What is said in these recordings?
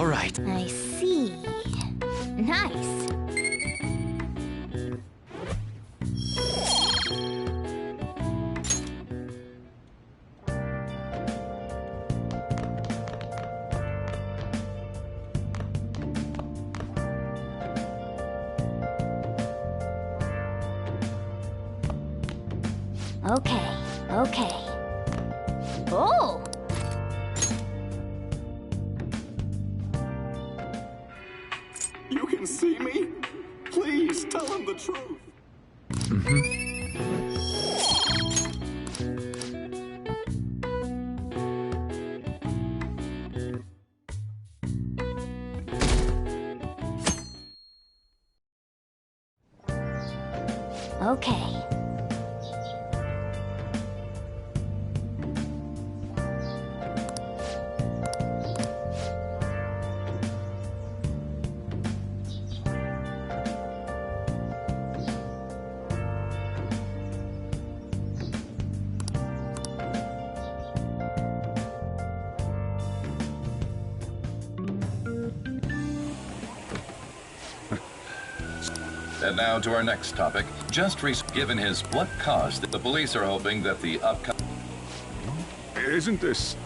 All right. I see. Nice. Okay, okay. Oh! You can see me? Please, tell him the truth. Okay. And now to our next topic. Given his what caused, the police are hoping that the upcoming... Isn't this...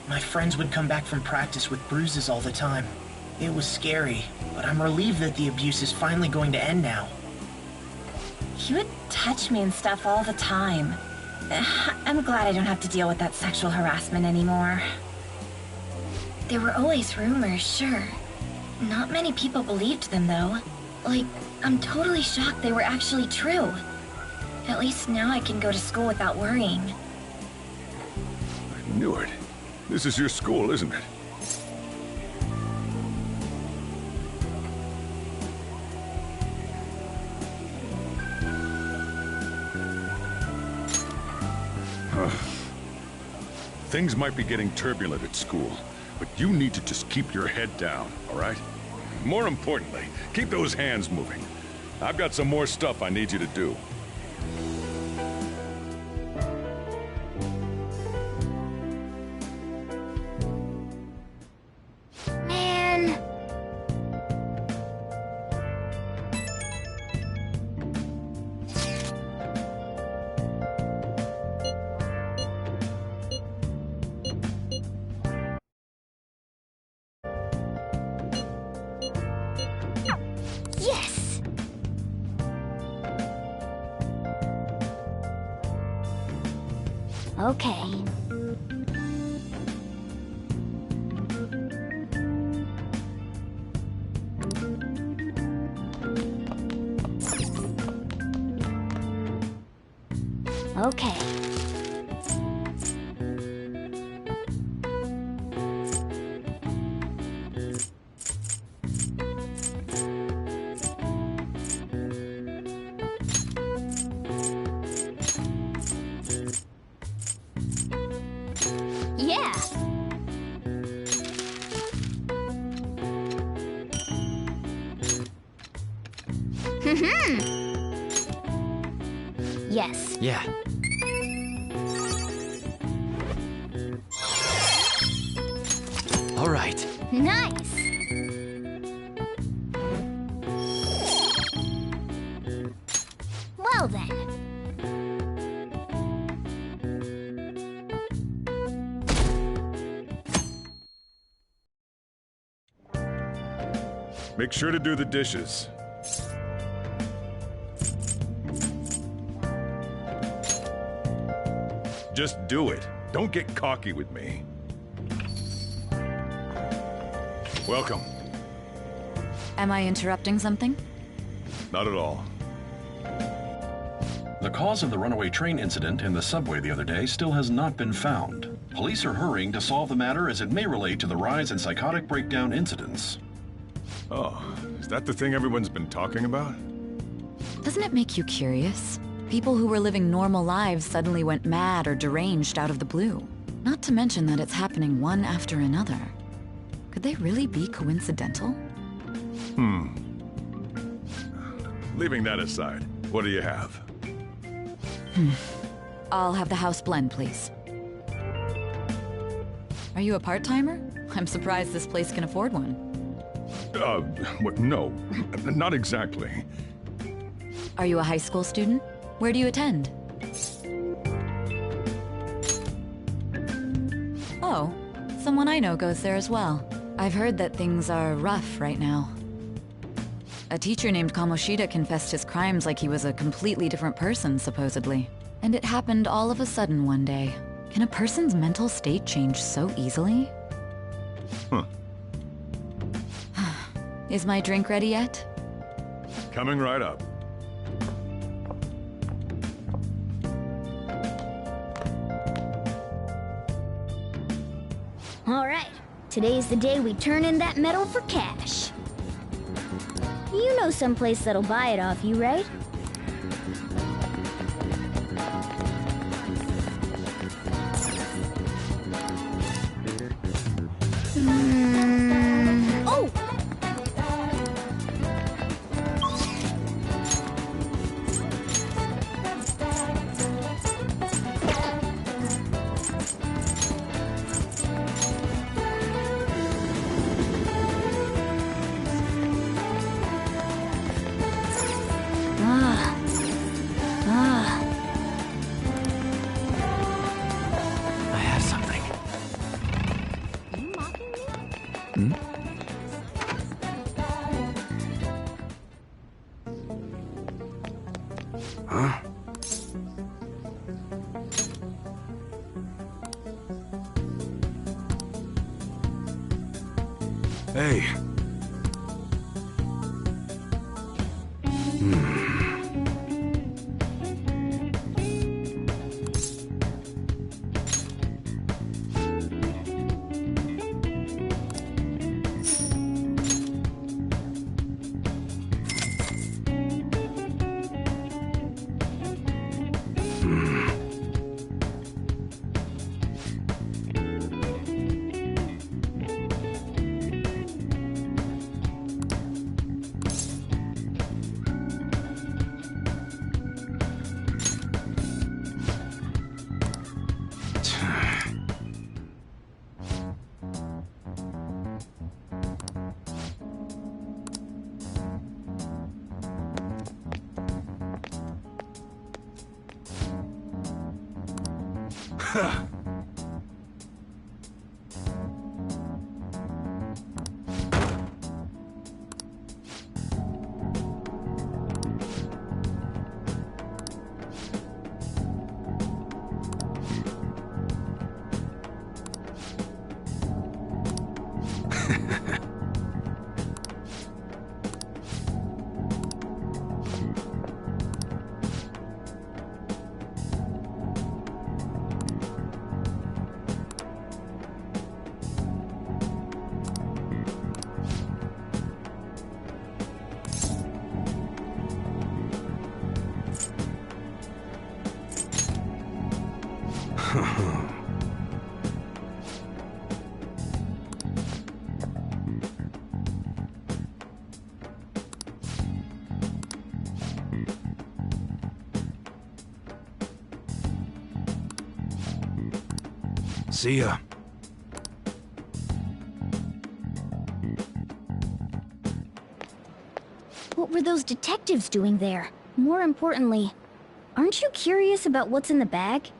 My friends would come back from practice with bruises all the time. It was scary, but I'm relieved that the abuse is finally going to end now. He would touch me and stuff all the time. I'm glad I don't have to deal with that sexual harassment anymore. There were always rumors, sure. Not many people believed them, though. Like, I'm totally shocked they were actually true. At least now I can go to school without worrying. I knew it. This is your school, isn't it? Things might be getting turbulent at school, but you need to just keep your head down, all right? More importantly, keep those hands moving. I've got some more stuff I need you to do. Yes! Okay. Okay. Yeah. Yes. Yeah. All right. Nice. Well then. Make sure to do the dishes. Just do it. Don't get cocky with me. Welcome. Am I interrupting something? Not at all. The cause of the runaway train incident in the subway the other day still has not been found. Police are hurrying to solve the matter as it may relate to the rise in psychotic breakdown incidents. Oh, is that the thing everyone's been talking about? Doesn't it make you curious? People who were living normal lives suddenly went mad or deranged out of the blue. Not to mention that it's happening one after another. Could they really be coincidental? Leaving that aside, what do you have? I'll have the house blend, please. Are you a part-timer? I'm surprised this place can afford one. What? No, not exactly. Are you a high school student? Where do you attend? Oh, someone I know goes there as well. I've heard that things are rough right now. A teacher named Kamoshida confessed his crimes like he was a completely different person, supposedly. And it happened all of a sudden one day. Can a person's mental state change so easily? Huh. Is my drink ready yet? Coming right up. All right. Today's the day we turn in that medal for cash. You know someplace that'll buy it off you, right? Oh! I have something. Are you mocking me? Huh? Hey. See ya. What were those detectives doing there? More importantly, aren't you curious about what's in the bag?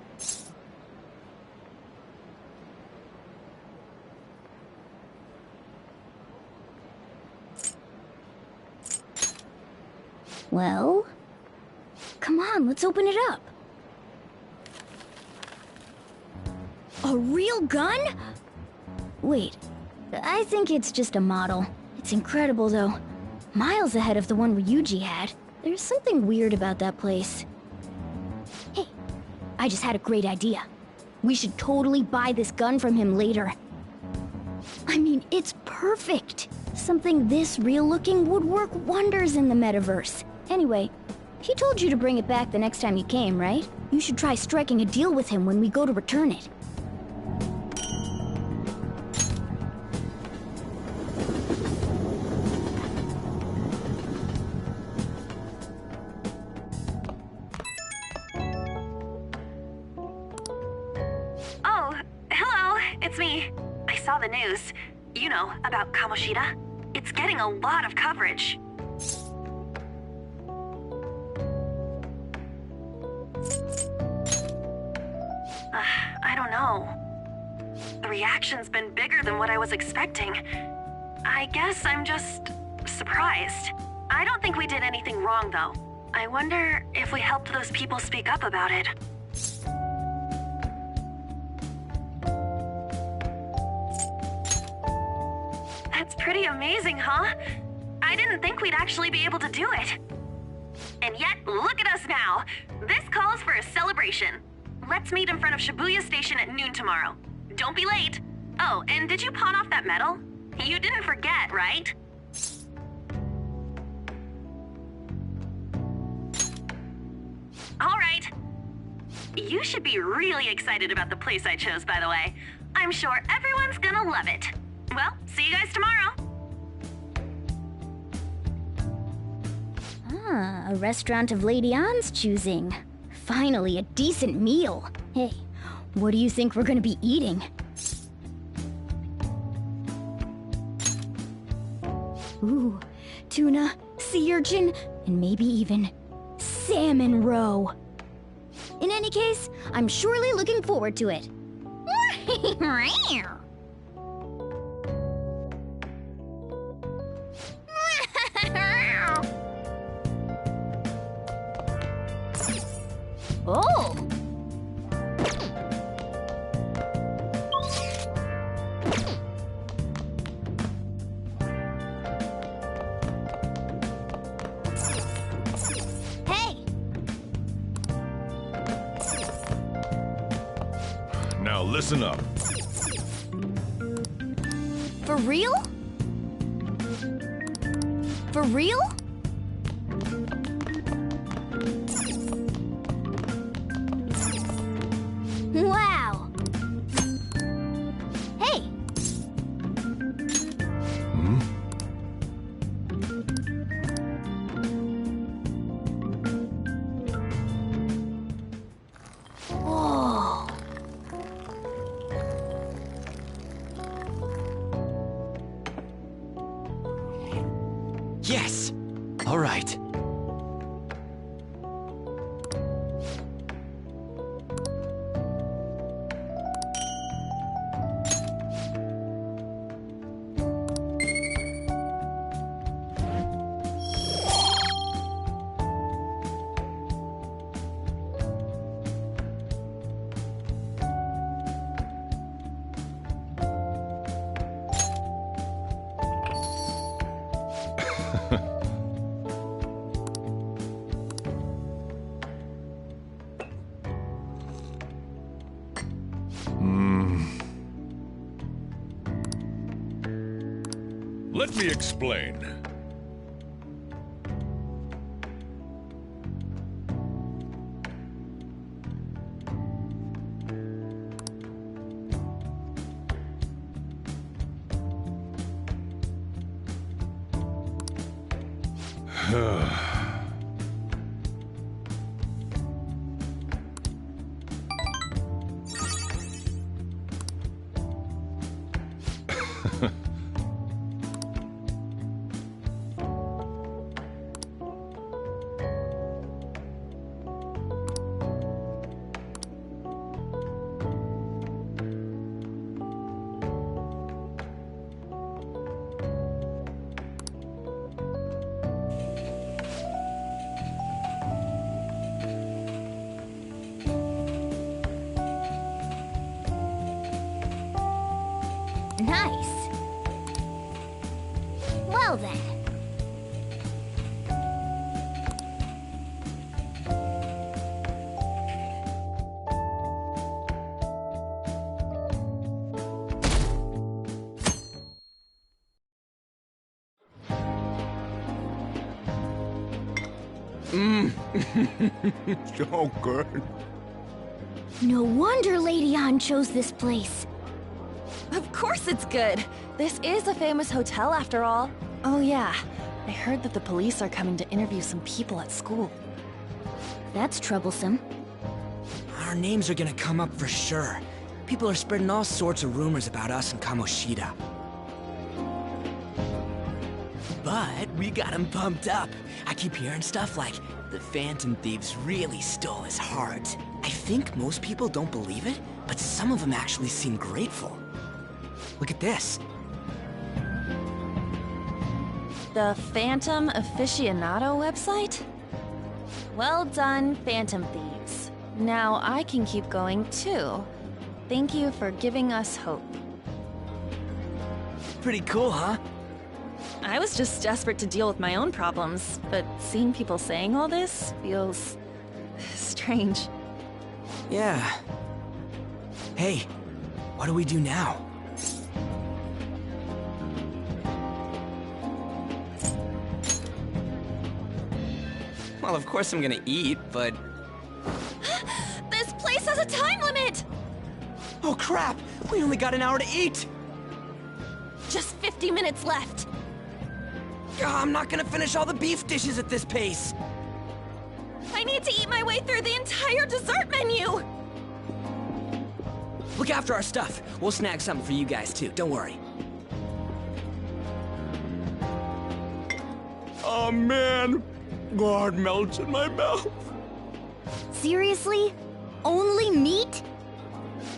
Well, come on, let's open it up. A real gun? Wait, I think it's just a model. It's incredible, though. Miles ahead of the one Ryuji had. There's something weird about that place. Hey, I just had a great idea. We should totally buy this gun from him later. I mean, it's perfect. Something this real-looking would work wonders in the metaverse. Anyway, he told you to bring it back the next time you came, right? You should try striking a deal with him when we go to return it. Oh, hello, it's me. I saw the news. You know, about Kamoshida. It's getting a lot of coverage. I don't know. The reaction's been bigger than what I was expecting. I guess I'm just surprised. I don't think we did anything wrong, though. I wonder if we helped those people speak up about it. That's pretty amazing, huh? I didn't think we'd actually be able to do it. And yet, look at us now. This calls for a celebration. Let's meet in front of Shibuya Station at noon tomorrow. Don't be late. Oh, and did you pawn off that medal? You didn't forget, right? All right. You should be really excited about the place I chose, by the way. I'm sure everyone's gonna love it. Well, see you guys tomorrow. Ah, a restaurant of Lady Ann's choosing. Finally, a decent meal. Hey, what do you think we're gonna be eating? Ooh, tuna, sea urchin, and maybe even salmon roe. In any case, I'm surely looking forward to it. Oh! Hey! Now listen up. For real? For real? Wow! Hey! Whoa! Yes! All right. Let me explain. Nice. Well then. So good. No wonder Lady Ann chose this place. Of course it's good. This is a famous hotel after all. Oh yeah, I heard that the police are coming to interview some people at school. That's troublesome. Our names are gonna come up for sure. People are spreading all sorts of rumors about us and Kamoshida. But we got him pumped up. I keep hearing stuff like, the Phantom Thieves really stole his heart. I think most people don't believe it, but some of them actually seem grateful. Look at this. The Phantom Aficionado website? Well done, Phantom Thieves. Now I can keep going too. Thank you for giving us hope. Pretty cool, huh? I was just desperate to deal with my own problems, but seeing people saying all this feels strange. Yeah. Hey, what do we do now? Well, of course I'm gonna eat, but... This place has a time limit! Oh crap! We only got an hour to eat! Just 50 minutes left. I'm not gonna finish all the beef dishes at this pace! I need to eat my way through the entire dessert menu! Look after our stuff. We'll snag something for you guys too, don't worry. Oh man, God melts in my mouth. Seriously? Only meat?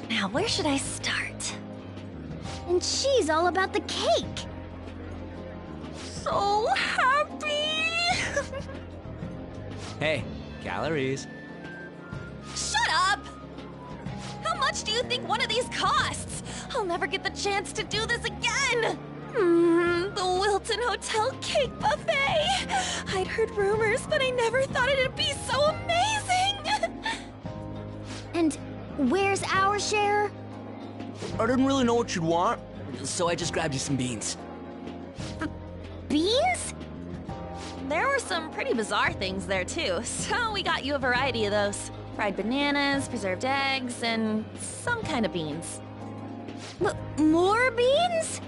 Now, where should I start? And she's all about the cake. So happy! Hey, calories. Shut up! How much do you think one of these costs? I'll never get the chance to do this again! The Wilton Hotel Cake Buffet! I'd heard rumors, but I never thought it'd be so amazing! And where's our share? I didn't really know what you'd want, so I just grabbed you some beans. Beans? There were some pretty bizarre things there too, so we got you a variety of those. Fried bananas, preserved eggs, and some kind of beans. More beans?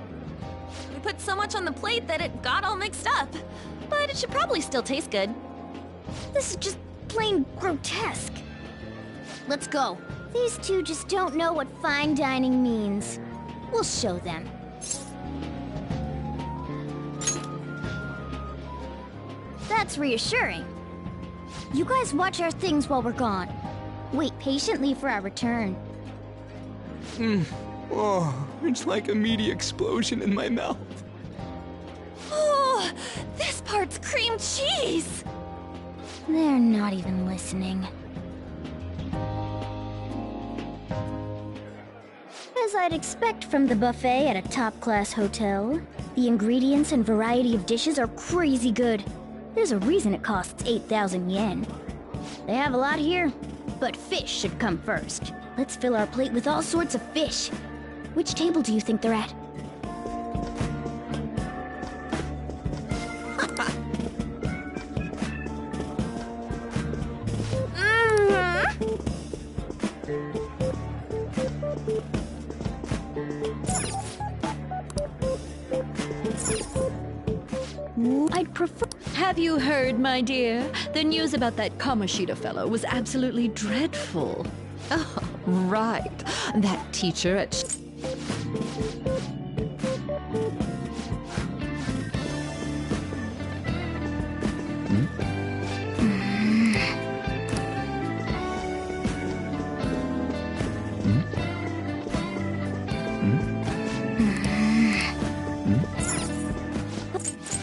We put so much on the plate that it got all mixed up. But it should probably still taste good. This is just plain grotesque. Let's go. These two just don't know what fine dining means. We'll show them. That's reassuring. You guys watch our things while we're gone. Wait patiently for our return. Oh, it's like a meaty explosion in my mouth. Oh, this part's cream cheese! They're not even listening. As I'd expect from the buffet at a top-class hotel, the ingredients and variety of dishes are crazy good. There's a reason it costs 8,000 yen. They have a lot here, but fish should come first. Let's fill our plate with all sorts of fish. Which table do you think they're at? I'd prefer... Have you heard, my dear? The news about that Kamoshida fellow was absolutely dreadful. Oh, right. That teacher at...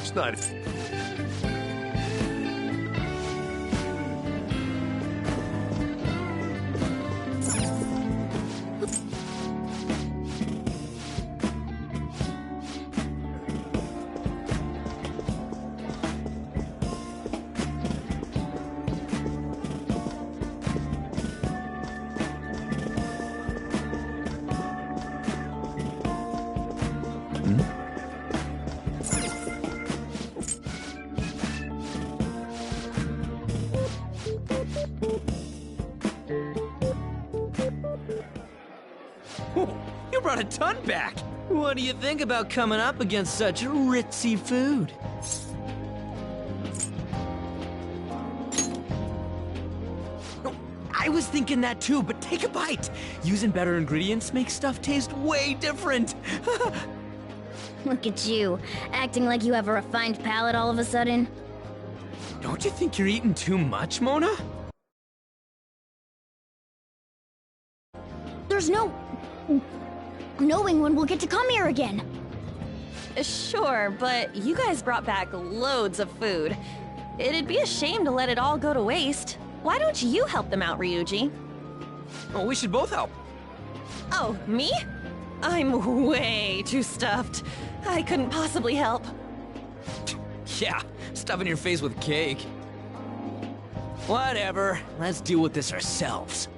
It's not. brought a ton back. What do you think about coming up against such ritzy food? I was thinking that too, but take a bite. Using better ingredients makes stuff taste way different. Look at you, acting like you have a refined palate all of a sudden. Don't you think you're eating too much, Mona? There's no knowing when we'll get to come here again. Sure, but you guys brought back loads of food. It'd be a shame to let it all go to waste. Why don't you help them out, Ryuji? Oh, we should both help. Oh, me? I'm way too stuffed. I couldn't possibly help. Yeah, stuffing your face with cake. Whatever, let's deal with this ourselves.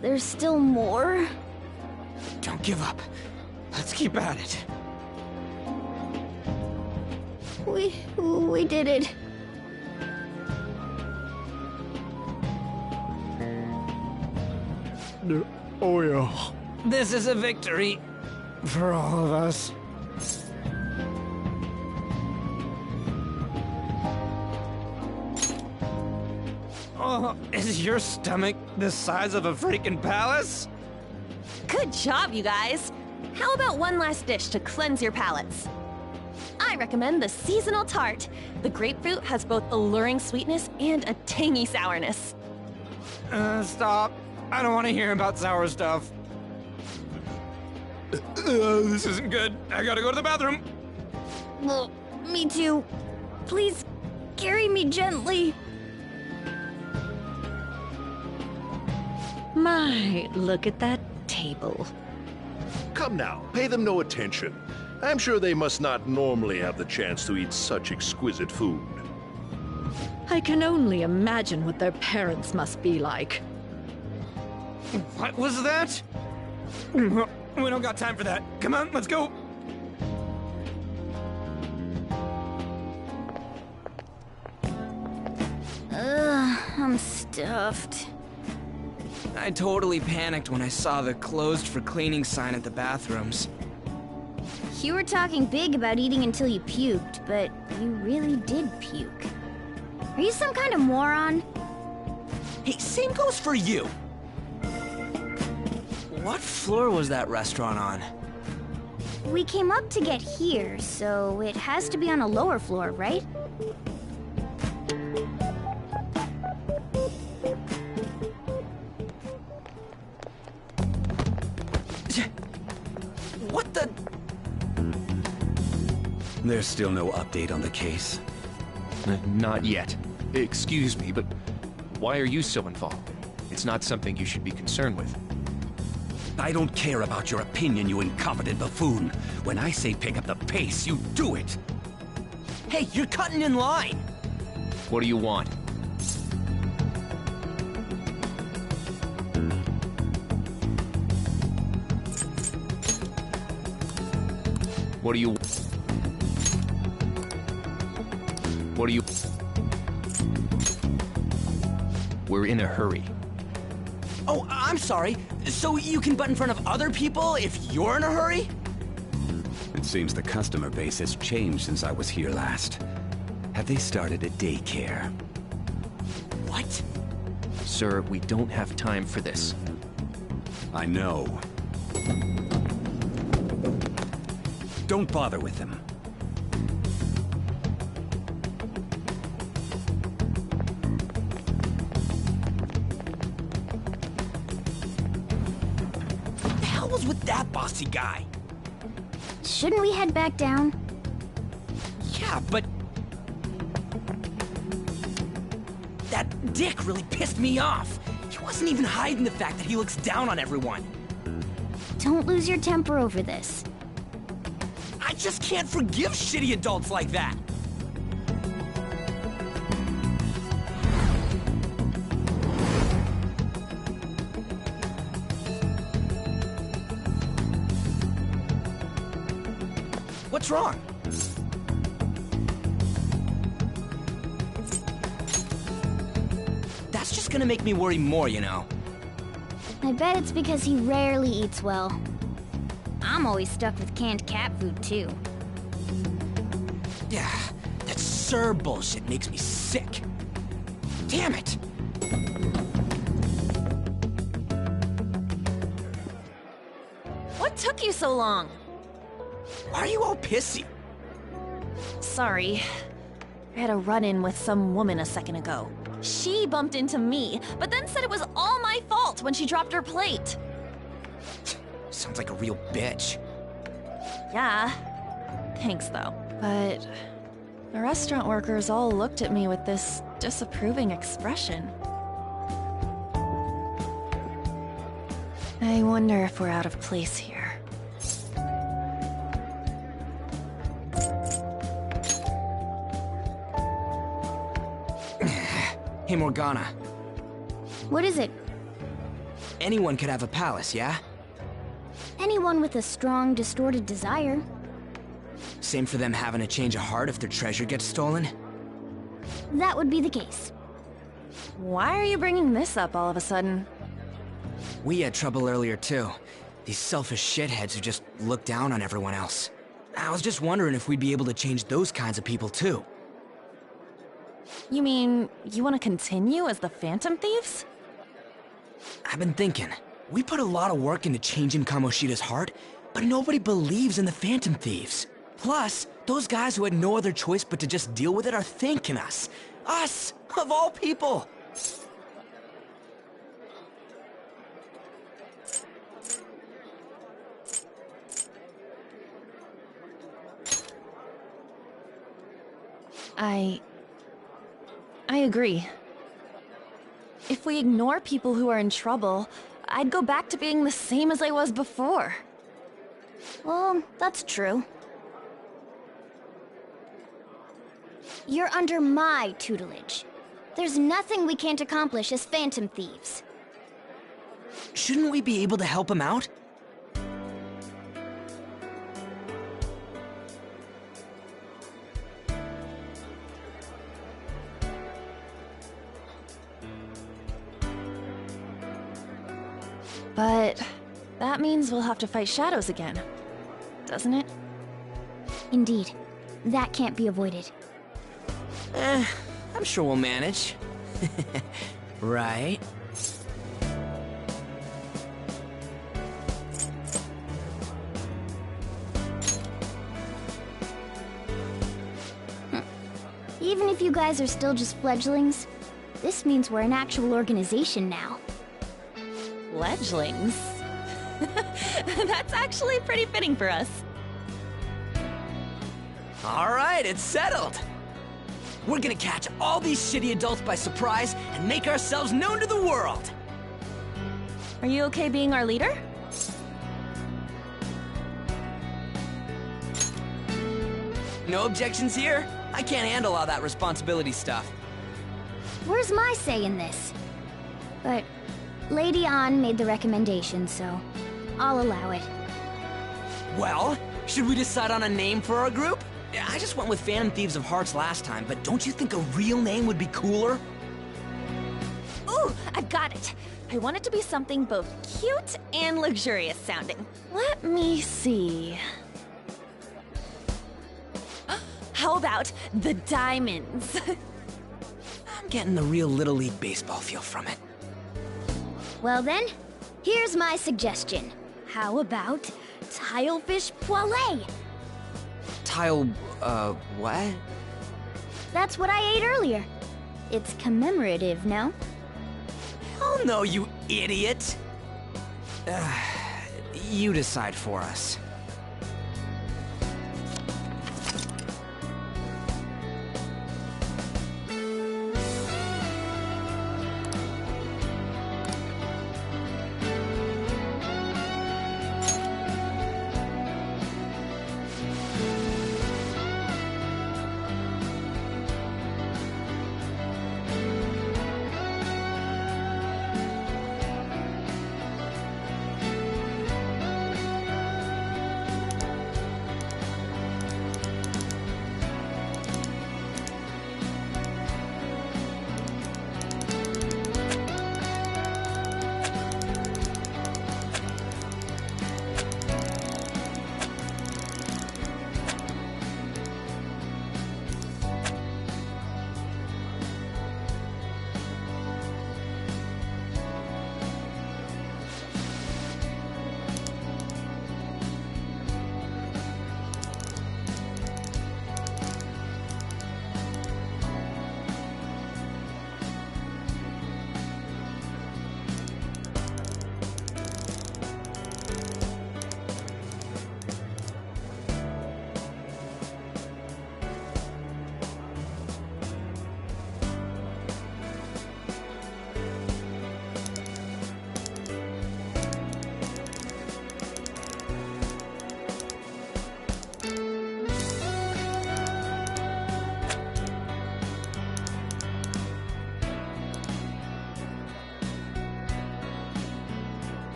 There's still more? Don't give up. Let's keep at it. We did it. Oh yeah. This is a victory for all of us. Oh, is your stomach the size of a freaking palace? Good job, you guys. How about one last dish to cleanse your palates? I recommend the seasonal tart. The grapefruit has both alluring sweetness and a tangy sourness. Stop. I don't want to hear about sour stuff. This isn't good. I gotta go to the bathroom. Well, me too. Please, carry me gently. My, look at that table. Come now, pay them no attention. I'm sure they must not normally have the chance to eat such exquisite food. I can only imagine what their parents must be like. What was that? We don't got time for that. Come on, let's go. I'm stuffed. I totally panicked when I saw the closed for cleaning sign at the bathrooms. You were talking big about eating until you puked, but you really did puke. Are you some kind of moron? Hey, same goes for you. What floor was that restaurant on? We came up to get here, so it has to be on a lower floor, right? What the? There's still no update on the case. Not yet. Excuse me, but why are you so involved? It's not something you should be concerned with. I don't care about your opinion, you incompetent buffoon. When I say pick up the pace, you do it. Hey, you're cutting in line. What do you want? What do you... What do you... We're in a hurry. Oh, I'm sorry. So you can butt in front of other people if you're in a hurry? It seems the customer base has changed since I was here last. Have they started a daycare? What? Sir, we don't have time for this. I know. Don't bother with them. What the hell was with that bossy guy? Shouldn't we head back down? Yeah, but... that dick really pissed me off. He wasn't even hiding the fact that he looks down on everyone. Don't lose your temper over this. I just can't forgive shitty adults like that. What's wrong? That's just gonna make me worry more, you know. I bet it's because he rarely eats well. I'm always stuck with canned cat food, too. Yeah, that Sir bullshit makes me sick. Damn it! What took you so long? Why are you all pissy? Sorry. I had a run-in with some woman a second ago. She bumped into me, but then said it was all my fault when she dropped her plate. Sounds like a real bitch. Yeah. Thanks, though. But the restaurant workers all looked at me with this disapproving expression. I wonder if we're out of place here. Hey, Morgana. What is it? Anyone could have a palace, yeah? Anyone with a strong, distorted desire. Same for them having a change of heart if their treasure gets stolen? That would be the case. Why are you bringing this up all of a sudden? We had trouble earlier, too. These selfish shitheads who just look down on everyone else. I was just wondering if we'd be able to change those kinds of people, too. You mean, you want to continue as the Phantom Thieves? I've been thinking. We put a lot of work into changing Kamoshida's heart, but nobody believes in the Phantom Thieves. Plus, those guys who had no other choice but to just deal with it are thanking us. Us, of all people! I agree. If we ignore people who are in trouble, I'd go back to being the same as I was before. Well, that's true. You're under my tutelage. There's nothing we can't accomplish as Phantom Thieves. Shouldn't we be able to help him out? But that means we'll have to fight shadows again, doesn't it? Indeed. That can't be avoided. I'm sure we'll manage. Right? Even if you guys are still just fledglings, this means we're an actual organization now. Fledglings? That's actually pretty fitting for us. Alright, it's settled! We're gonna catch all these shitty adults by surprise and make ourselves known to the world! Are you okay being our leader? No objections here? I can't handle all that responsibility stuff. Where's my say in this? But Lady An made the recommendation, so I'll allow it. Well, should we decide on a name for our group? I just went with Phantom Thieves of Hearts last time, but don't you think a real name would be cooler? Ooh, I've got it! I want it to be something both cute and luxurious sounding. Let me see. How about the Diamonds? I'm getting the real Little League Baseball feel from it. Well then, here's my suggestion. How about Tilefish Poêlée? What? That's what I ate earlier. It's commemorative, no? Oh no, you idiot! You decide for us.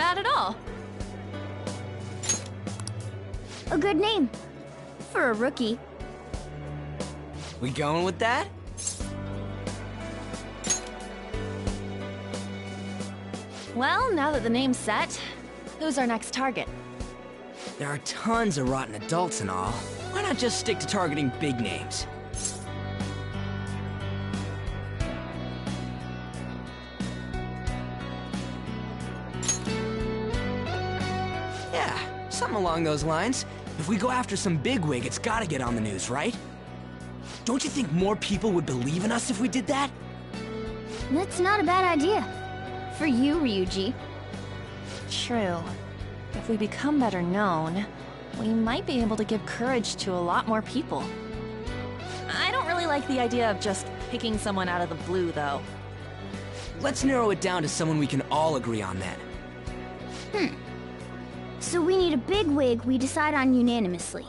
bad at all. A good name. For a rookie. We going with that? Well, now that the name's set, who's our next target? There are tons of rotten adults and all. Why not just stick to targeting big names? Yeah, something along those lines. If we go after some bigwig, it's gotta get on the news, right? Don't you think more people would believe in us if we did that? That's not a bad idea. For you, Ryuji. True. If we become better known, we might be able to give courage to a lot more people. I don't really like the idea of just picking someone out of the blue, though. Let's narrow it down to someone we can all agree on then. So we need a bigwig we decide on unanimously.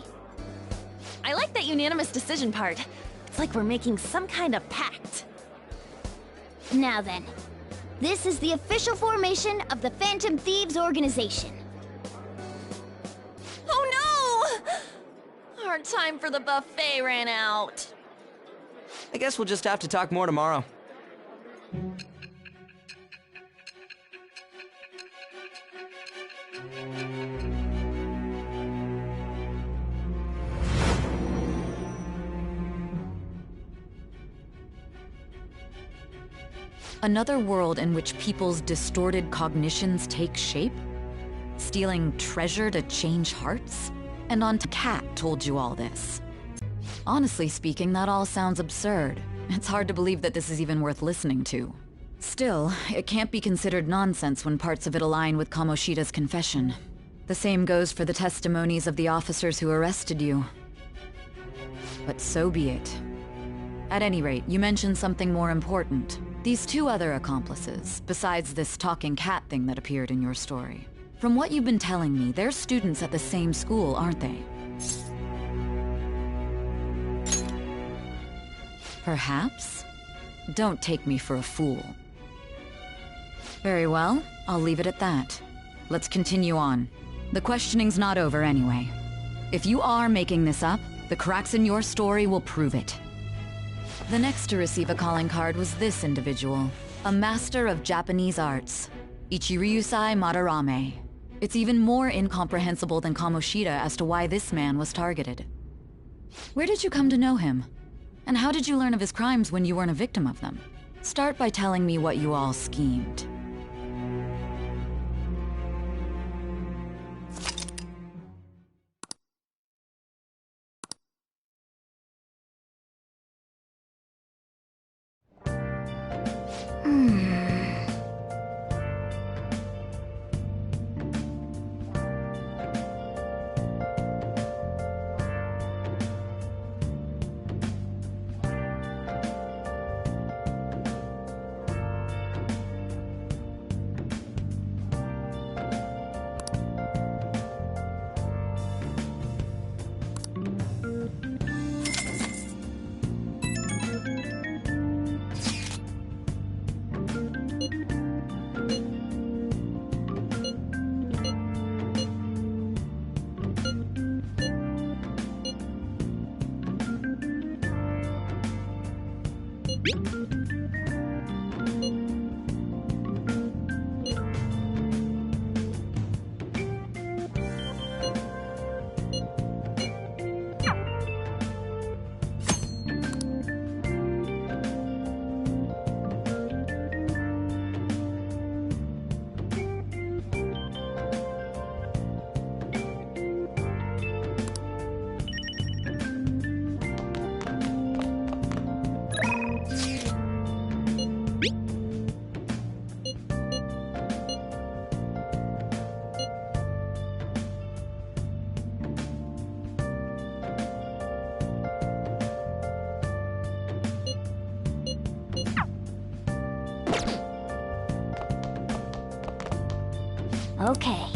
I like that unanimous decision part. It's like we're making some kind of pact. Now then, this is the official formation of the Phantom Thieves organization. Oh no! Our time for the buffet ran out. I guess we'll just have to talk more tomorrow. Another world in which people's distorted cognitions take shape? Stealing treasure to change hearts? And Cat told you all this. Honestly speaking, that all sounds absurd. It's hard to believe that this is even worth listening to. Still, it can't be considered nonsense when parts of it align with Kamoshida's confession. The same goes for the testimonies of the officers who arrested you. But so be it. At any rate, you mentioned something more important. These two other accomplices, besides this talking cat thing that appeared in your story. From what you've been telling me, they're students at the same school, aren't they? Perhaps? Don't take me for a fool. Very well, I'll leave it at that. Let's continue on. The questioning's not over anyway. If you are making this up, the cracks in your story will prove it. The next to receive a calling card was this individual, a master of Japanese arts, Ichiryusai Madarame. It's even more incomprehensible than Kamoshida as to why this man was targeted. Where did you come to know him? And how did you learn of his crimes when you weren't a victim of them? Start by telling me what you all schemed. Okay.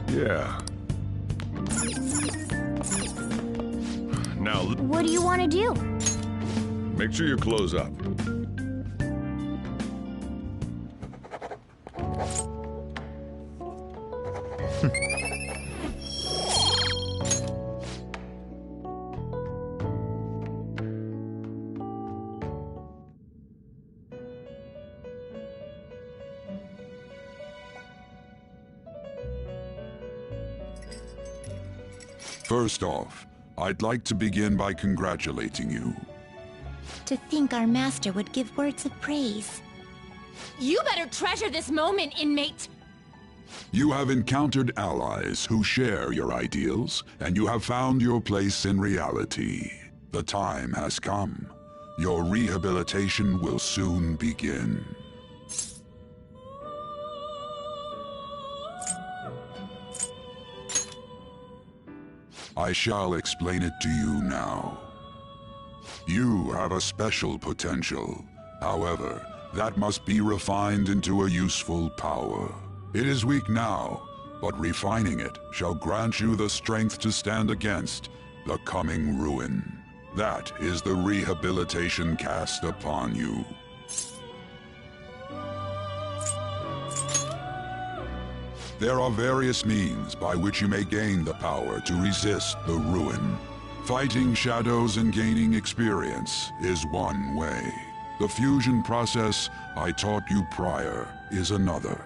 Yeah. What do you want to do? Make sure you close up. First off, I'd like to begin by congratulating you. To think our master would give words of praise. You better treasure this moment, inmate! You have encountered allies who share your ideals, and you have found your place in reality. The time has come. Your rehabilitation will soon begin. I shall explain it to you now. You have a special potential. However, that must be refined into a useful power. It is weak now, but refining it shall grant you the strength to stand against the coming ruin. That is the rehabilitation cast upon you. There are various means by which you may gain the power to resist the ruin. Fighting shadows and gaining experience is one way. The fusion process I taught you prior is another.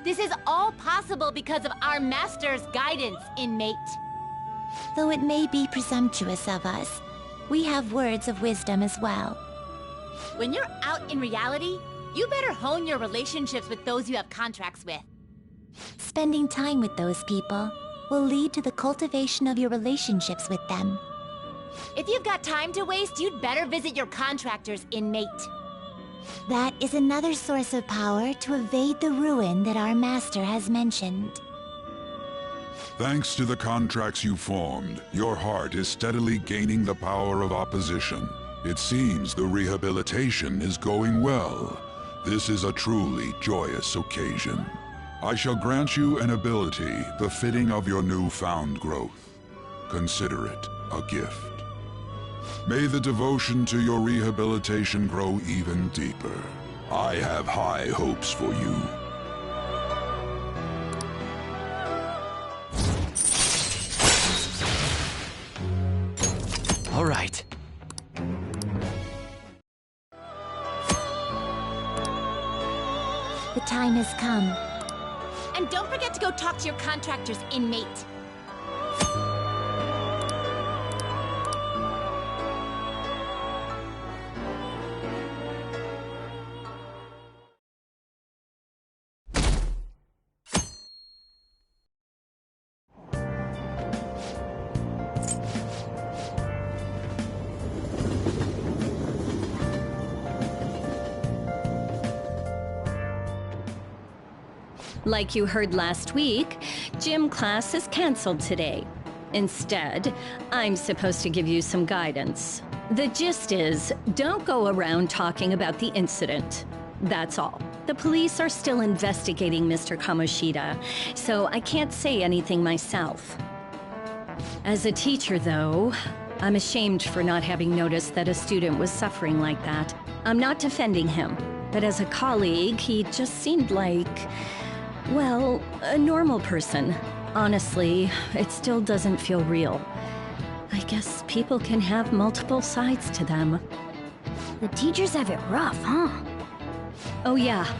This is all possible because of our master's guidance, inmate. Though it may be presumptuous of us, we have words of wisdom as well. When you're out in reality, you better hone your relationships with those you have contracts with. Spending time with those people will lead to the cultivation of your relationships with them. If you've got time to waste, you'd better visit your contractors, inmate. That is another source of power to evade the ruin that our master has mentioned. Thanks to the contracts you formed, your heart is steadily gaining the power of opposition. It seems the rehabilitation is going well. This is a truly joyous occasion. I shall grant you an ability befitting of your newfound growth. Consider it a gift. May the devotion to your rehabilitation grow even deeper. I have high hopes for you. All right. The time has come. And don't forget to go talk to your contractors, inmate. Like you heard last week, gym class is canceled today. Instead, I'm supposed to give you some guidance. The gist is, don't go around talking about the incident. That's all. The police are still investigating Mr. Kamoshida, so I can't say anything myself. As a teacher, though, I'm ashamed for not having noticed that a student was suffering like that. I'm not defending him, but as a colleague, he just seemed like, well, a normal person. Honestly, it still doesn't feel real. I guess people can have multiple sides to them. The teachers have it rough, huh? Oh yeah,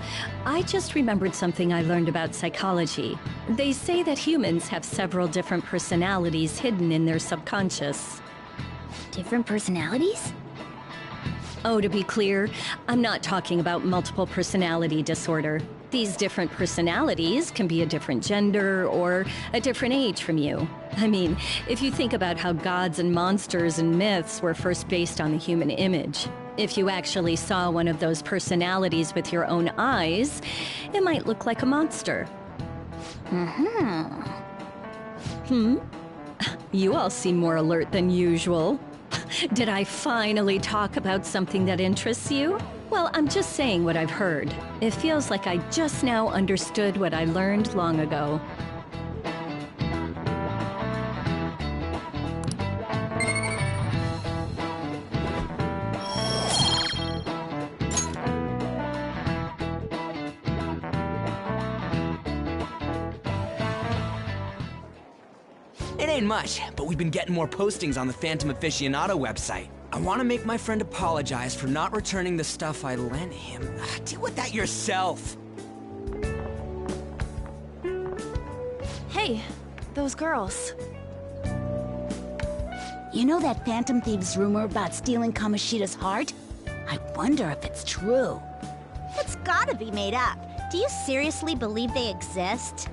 I just remembered something I learned about psychology. They say that humans have several different personalities hidden in their subconscious. Different personalities? Oh, to be clear, I'm not talking about multiple personality disorder. These different personalities can be a different gender or a different age from you. I mean, if you think about how gods and monsters and myths were first based on the human image, if you actually saw one of those personalities with your own eyes, it might look like a monster. You all seem more alert than usual. Did I finally talk about something that interests you? Well, I'm just saying what I've heard. It feels like I just now understood what I learned long ago. ain't much, but we've been getting more postings on the Phantom Aficionado website. I want to make my friend apologize for not returning the stuff I lent him. Deal with that yourself. Hey, those girls. You know that Phantom Thieves rumor about stealing Kamoshida's heart? I wonder if it's true. It's gotta be made up. Do you seriously believe they exist?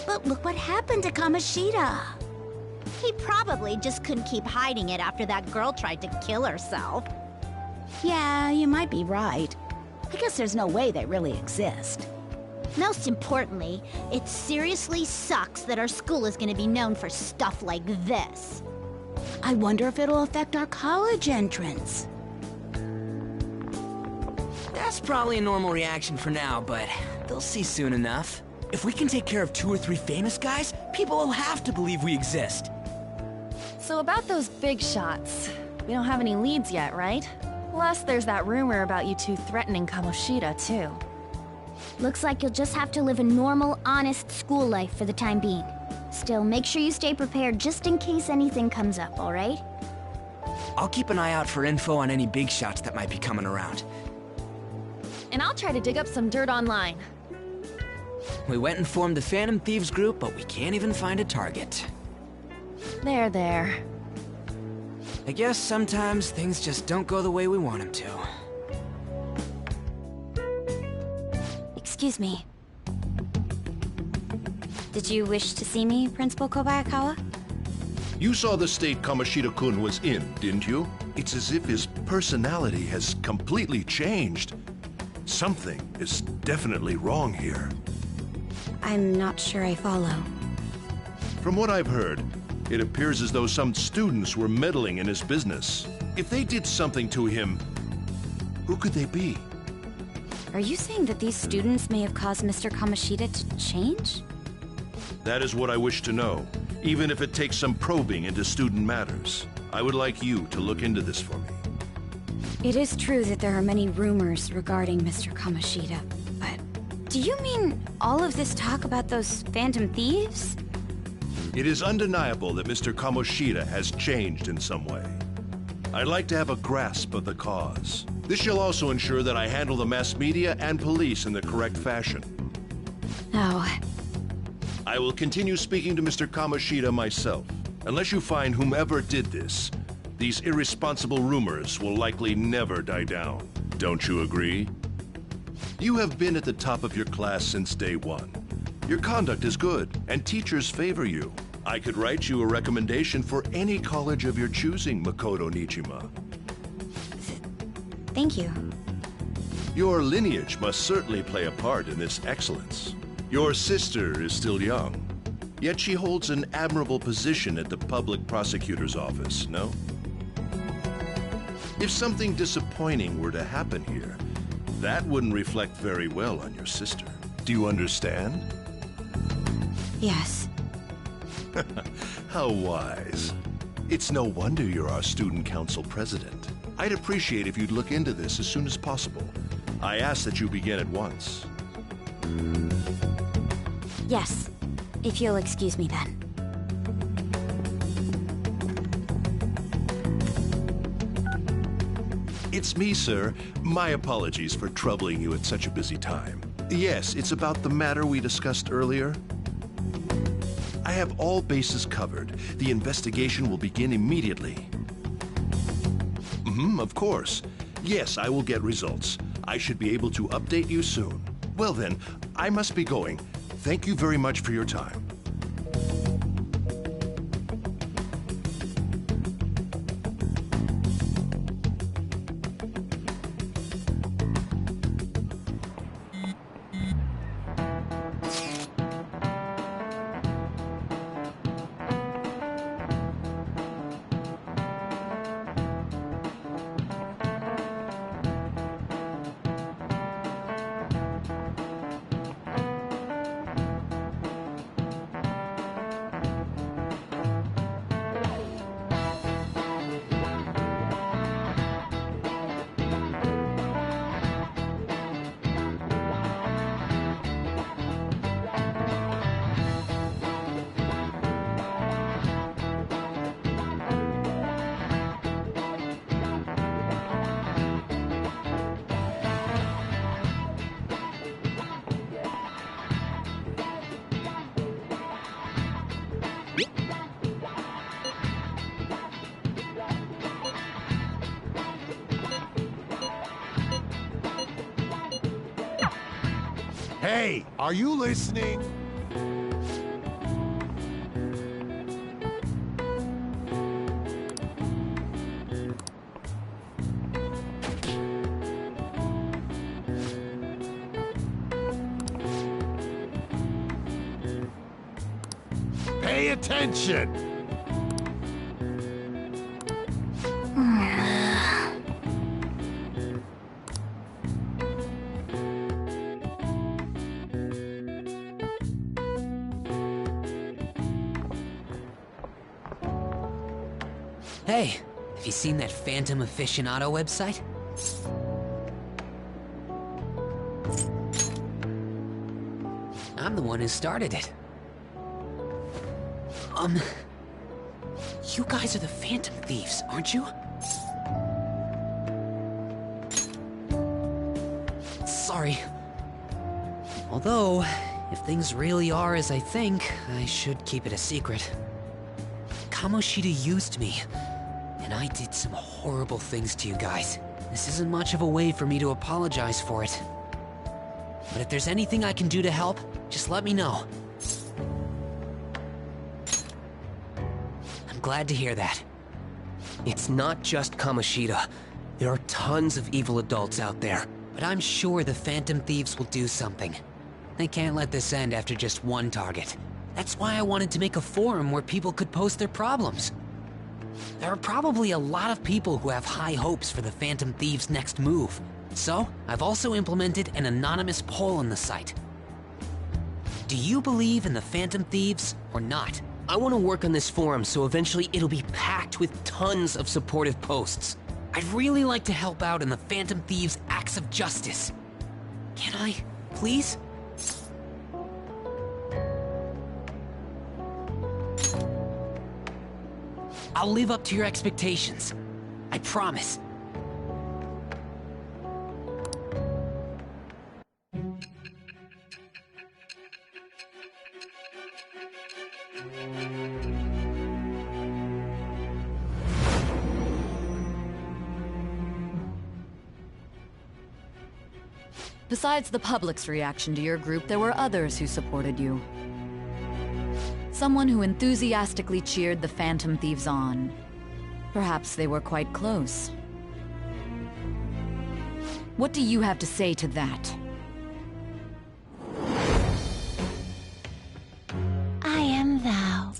But look what happened to Kamoshida. He probably just couldn't keep hiding it after that girl tried to kill herself. Yeah, you might be right. I guess there's no way they really exist. Most importantly, it seriously sucks that our school is gonna be known for stuff like this. I wonder if it'll affect our college entrance. That's probably a normal reaction for now, but they'll see soon enough. If we can take care of 2 or 3 famous guys, people will have to believe we exist. So about those big shots, we don't have any leads yet, right? Plus, there's that rumor about you two threatening Kamoshida, too. Looks like you'll just have to live a normal, honest school life for the time being. Still, make sure you stay prepared just in case anything comes up, alright? I'll keep an eye out for info on any big shots that might be coming around. And I'll try to dig up some dirt online. We went and formed the Phantom Thieves group, but we can't even find a target. There. I guess sometimes things just don't go the way we want them to. Excuse me. Did you wish to see me, Principal Kobayakawa? You saw the state Kamoshida-kun was in, didn't you? It's as if his personality has completely changed. Something is definitely wrong here. I'm not sure I follow. From what I've heard, it appears as though some students were meddling in his business. If they did something to him, who could they be? Are you saying that these students may have caused Mr. Kamoshida to change? That is what I wish to know, even if it takes some probing into student matters. I would like you to look into this for me. It is true that there are many rumors regarding Mr. Kamoshida, but do you mean all of this talk about those Phantom Thieves? It is undeniable that Mr. Kamoshida has changed in some way. I'd like to have a grasp of the cause. This shall also ensure that I handle the mass media and police in the correct fashion. No. I will continue speaking to Mr. Kamoshida myself. Unless you find whomever did this, these irresponsible rumors will likely never die down. Don't you agree? You have been at the top of your class since day one. Your conduct is good, and teachers favor you. I could write you a recommendation for any college of your choosing, Makoto Nijima. Thank you. Your lineage must certainly play a part in this excellence. Your sister is still young, yet she holds an admirable position at the public prosecutor's office, no? If something disappointing were to happen here, that wouldn't reflect very well on your sister. Do you understand? Yes. How wise. It's no wonder you're our student council president. I'd appreciate if you'd look into this as soon as possible. I ask that you begin at once. Yes. If you'll excuse me then. It's me, sir. My apologies for troubling you at such a busy time. Yes, it's about the matter we discussed earlier. I have all bases covered. The investigation will begin immediately. Of course. Yes, I will get results. I should be able to update you soon. Well then, I must be going. Thank you very much for your time. Hey, are you listening? Pay attention! Hey, have you seen that Phantom Aficionado website? I'm the one who started it. You guys are the Phantom Thieves, aren't you? Sorry. Although, if things really are as I think, I should keep it a secret. Kamoshida used me, and I did some horrible things to you guys. This isn't much of a way for me to apologize for it. But if there's anything I can do to help, just let me know. I'm glad to hear that. It's not just Kamoshida. There are tons of evil adults out there. But I'm sure the Phantom Thieves will do something. They can't let this end after just one target. That's why I wanted to make a forum where people could post their problems. There are probably a lot of people who have high hopes for the Phantom Thieves' next move. So, I've also implemented an anonymous poll on the site. Do you believe in the Phantom Thieves or not? I want to work on this forum so eventually it'll be packed with tons of supportive posts. I'd really like to help out in the Phantom Thieves' acts of justice. Can I, please? I'll live up to your expectations. I promise. Besides the public's reaction to your group, there were others who supported you. Someone who enthusiastically cheered the Phantom Thieves on. Perhaps they were quite close. What do you have to say to that? I am thou.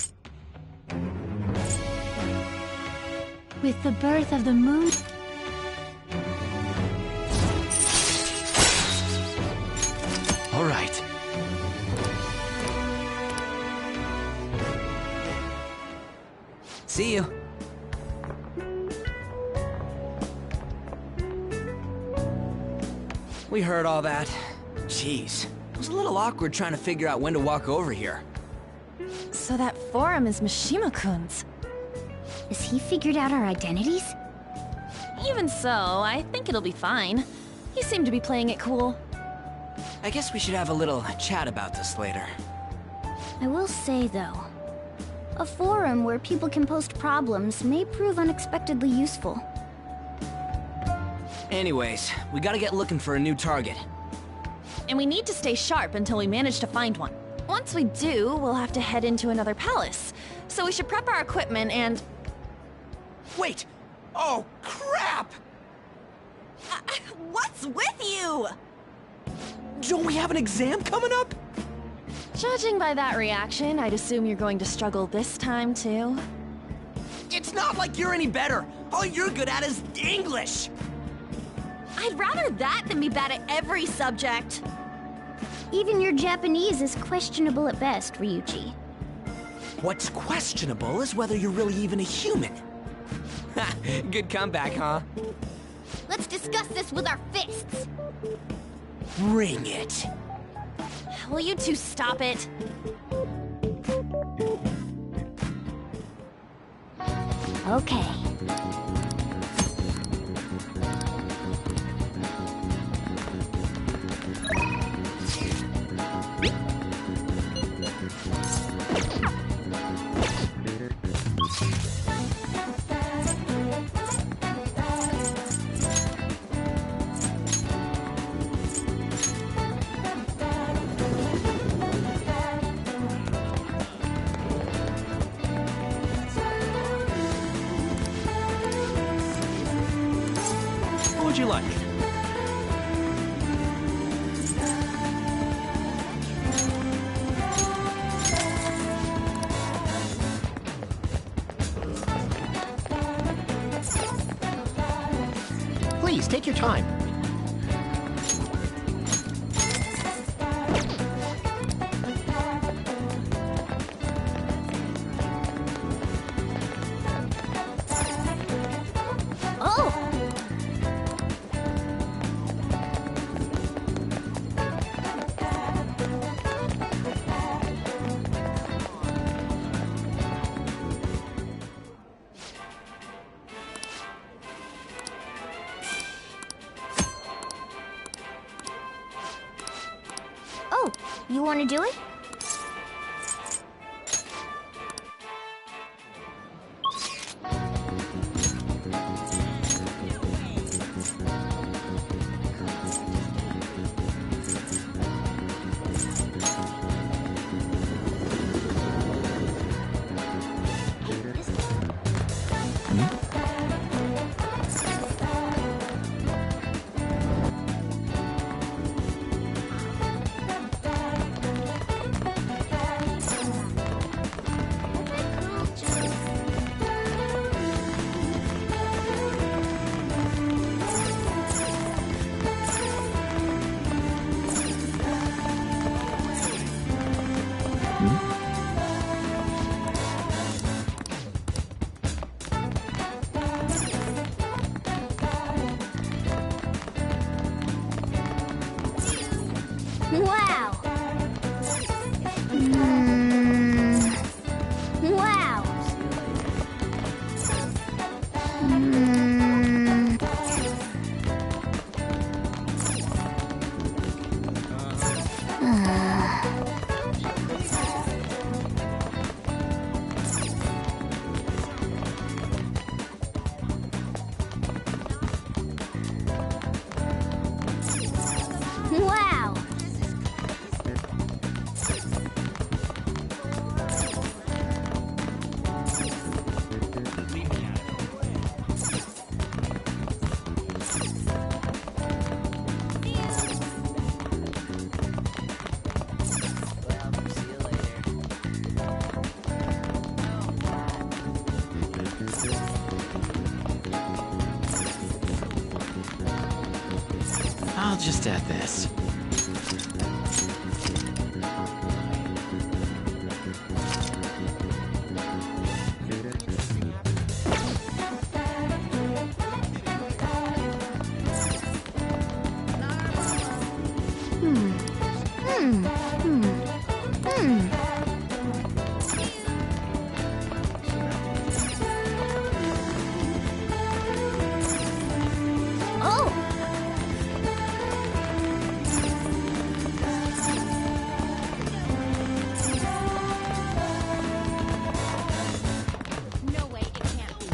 With the birth of the moon... All right. See you. We heard all that. Jeez, it was a little awkward trying to figure out when to walk over here. So that forum is Mishima-kun's. Has he figured out our identities? Even so, I think it'll be fine. He seemed to be playing it cool. I guess we should have a little chat about this later. I will say, though, a forum where people can post problems may prove unexpectedly useful. Anyways, we gotta get looking for a new target. And we need to stay sharp until we manage to find one. Once we do, we'll have to head into another palace. So we should prep our equipment and... Wait! Oh, crap! What's with you? Don't we have an exam coming up? Judging by that reaction, I'd assume you're going to struggle this time, too. It's not like you're any better. All you're good at is English. I'd rather that than be bad at every subject. Even your Japanese is questionable at best, Ryuji. What's questionable is whether you're really even a human. Good comeback, huh? Let's discuss this with our fists. Bring it. Will you two stop it? Okay. would you like? Please, take your time. Oh, you want to do it? Wow! Wow! Wow! I'll just add this. Oh! No way, it can't be.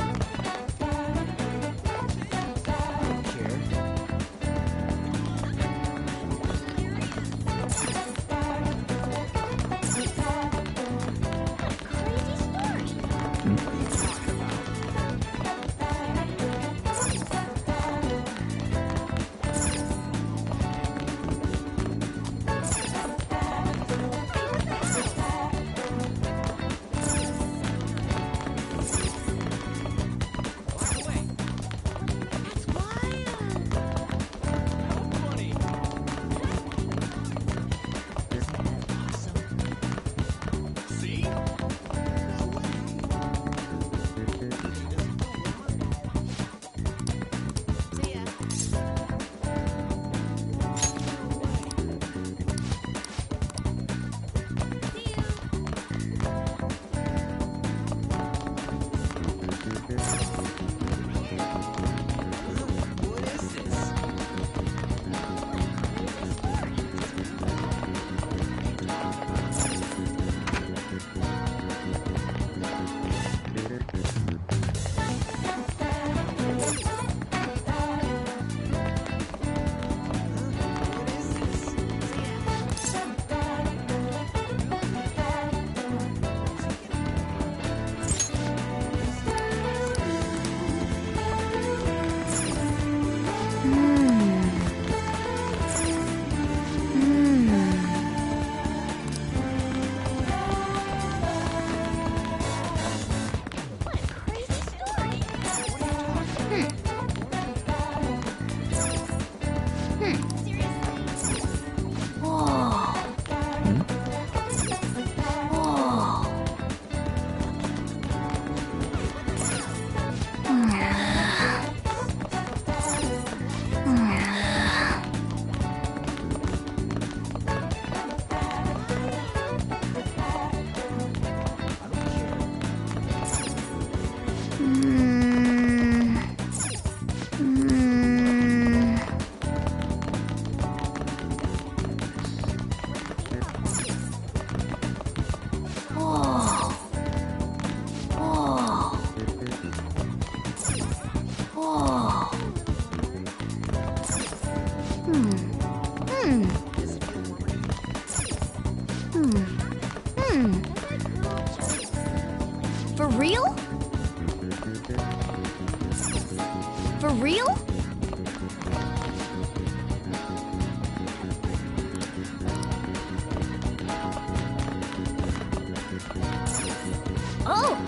For real? For real? Oh!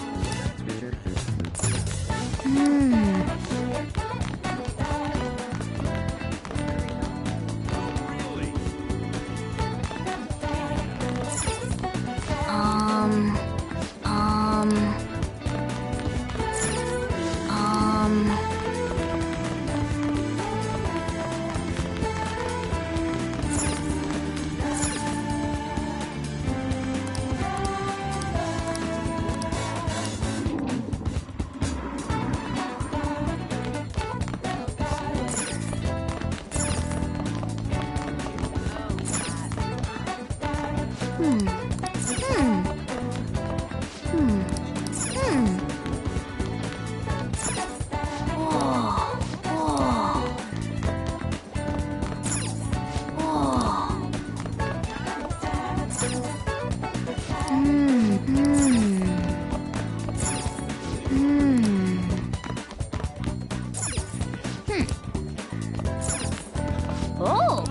Oh!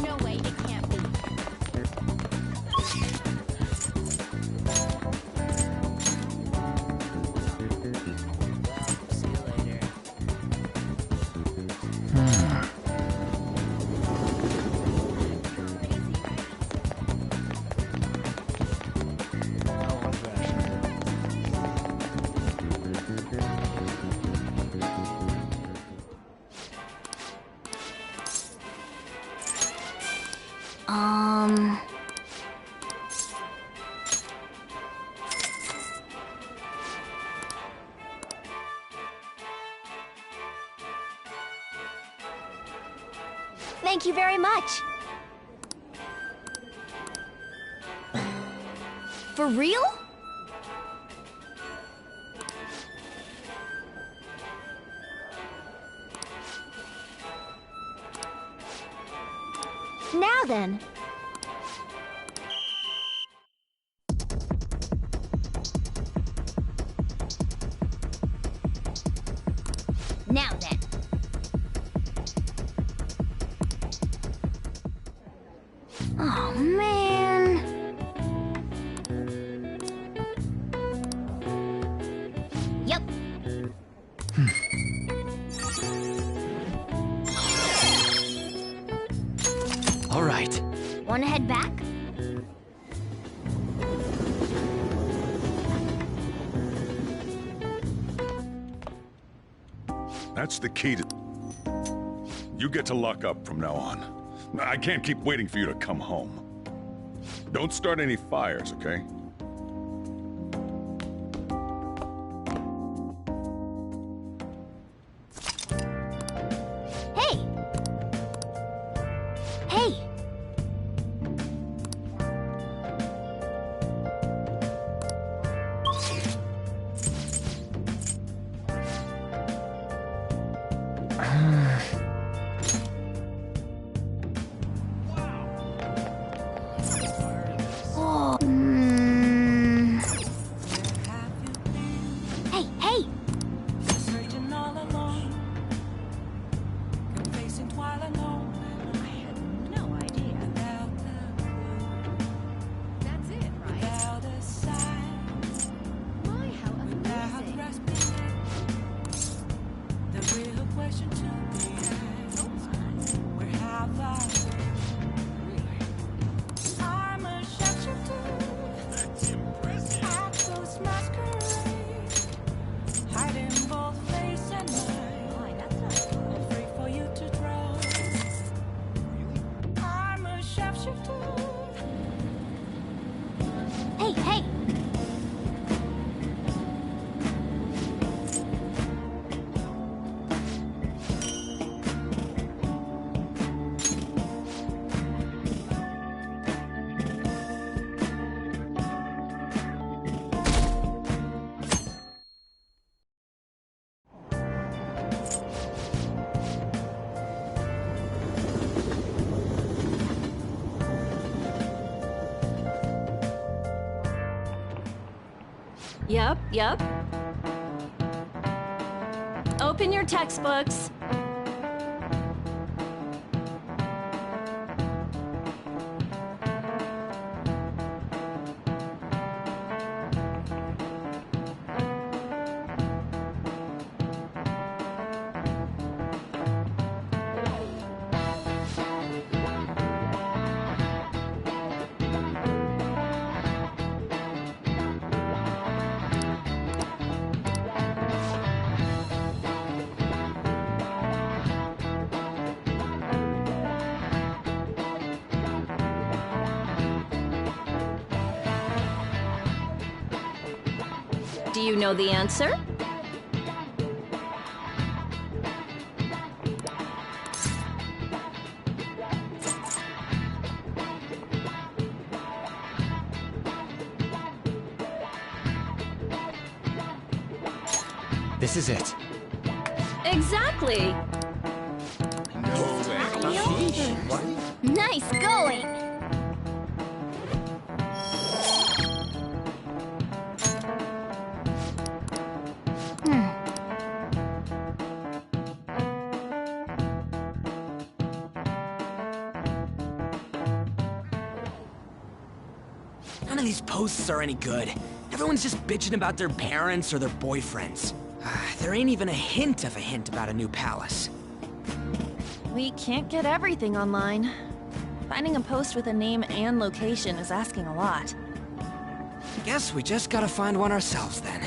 No way, it can't be. See you later. Thank you very much. For real? Now then. Now then. Oh, man. Yep. All right. Wanna head back? That's the key to... You get to lock up from now on. I can't keep waiting for you to come home. Don't start any fires, okay? Hey! Hey! Oh, Hey, hey! Searching all alone, complacent while alone. I had no idea. Without a clue. That's it, right? Without a sign. My, how amazing. Without grasping it. The real question to be asked. Where have I been? I'm a shapeshifter. Act those masquerade. Hiding both face and mind. I'm free for you to trust. Yep. Open your textbooks. Do you know the answer? This is it. Exactly. Nice going! None of these posts are any good. Everyone's just bitching about their parents or their boyfriends. There ain't even a hint about a new palace. We can't get everything online. Finding a post with a name and location is asking a lot. Guess we just gotta find one ourselves then.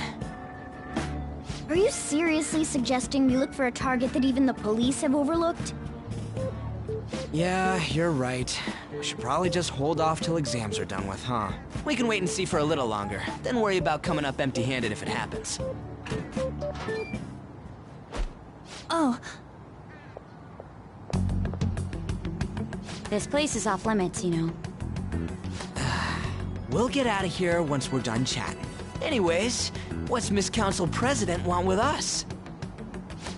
Are you seriously suggesting we look for a target that even the police have overlooked? Yeah, you're right. We should probably just hold off till exams are done with, huh? We can wait and see for a little longer, then worry about coming up empty-handed if it happens. Oh. This place is off limits, you know. We'll get out of here once we're done chatting. Anyways, what's Miss Council President want with us?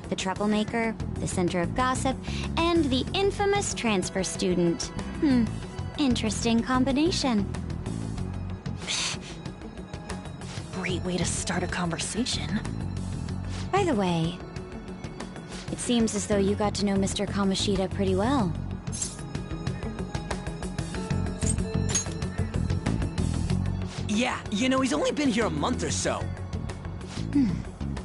The troublemaker, the center of gossip, and the infamous transfer student. Interesting combination. Great way to start a conversation. By the way, it seems as though you got to know Mr. Kamoshida pretty well. Yeah, you know, he's only been here a month or so.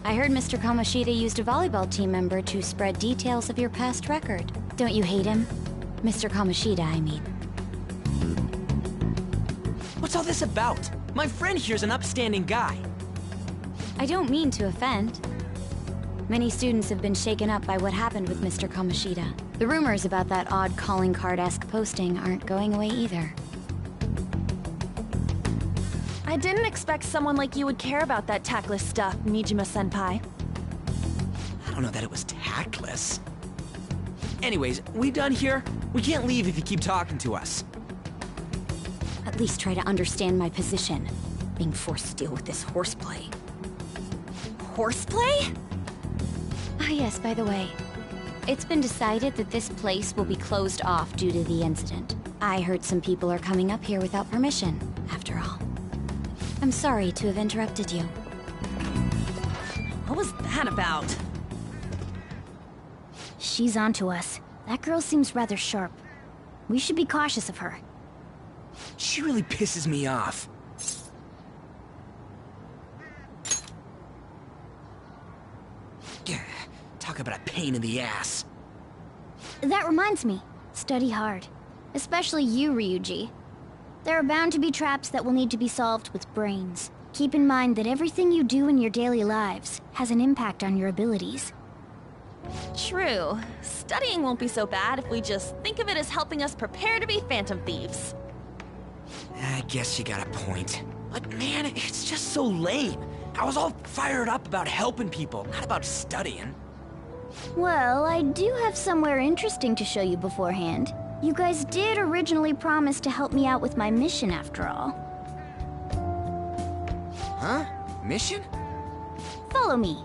I heard Mr. Kamoshida used a volleyball team member to spread details of your past record. Don't you hate him? Mr. Kamoshida, I mean. What's all this about? My friend here's an upstanding guy. I don't mean to offend. Many students have been shaken up by what happened with Mr. Kamoshida. The rumors about that odd calling card-esque posting aren't going away either. I didn't expect someone like you would care about that tactless stuff, Nijima-senpai. I don't know that it was tactless. Anyways, we done here? We can't leave if you keep talking to us. At least try to understand my position. Being forced to deal with this horseplay. Horseplay? Ah yes, by the way. It's been decided that this place will be closed off due to the incident. I heard some people are coming up here without permission, after all. I'm sorry to have interrupted you. What was that about? She's onto us. That girl seems rather sharp. We should be cautious of her. She really pisses me off. Talk about a pain in the ass. That reminds me. Study hard. Especially you, Ryuji. There are bound to be traps that will need to be solved with brains. Keep in mind that everything you do in your daily lives has an impact on your abilities. True. Studying won't be so bad if we just think of it as helping us prepare to be phantom thieves. I guess you got a point. But man, it's just so lame. I was all fired up about helping people, not about studying. Well, I do have somewhere interesting to show you beforehand. You guys did originally promise to help me out with my mission after all. Huh? Mission? Follow me.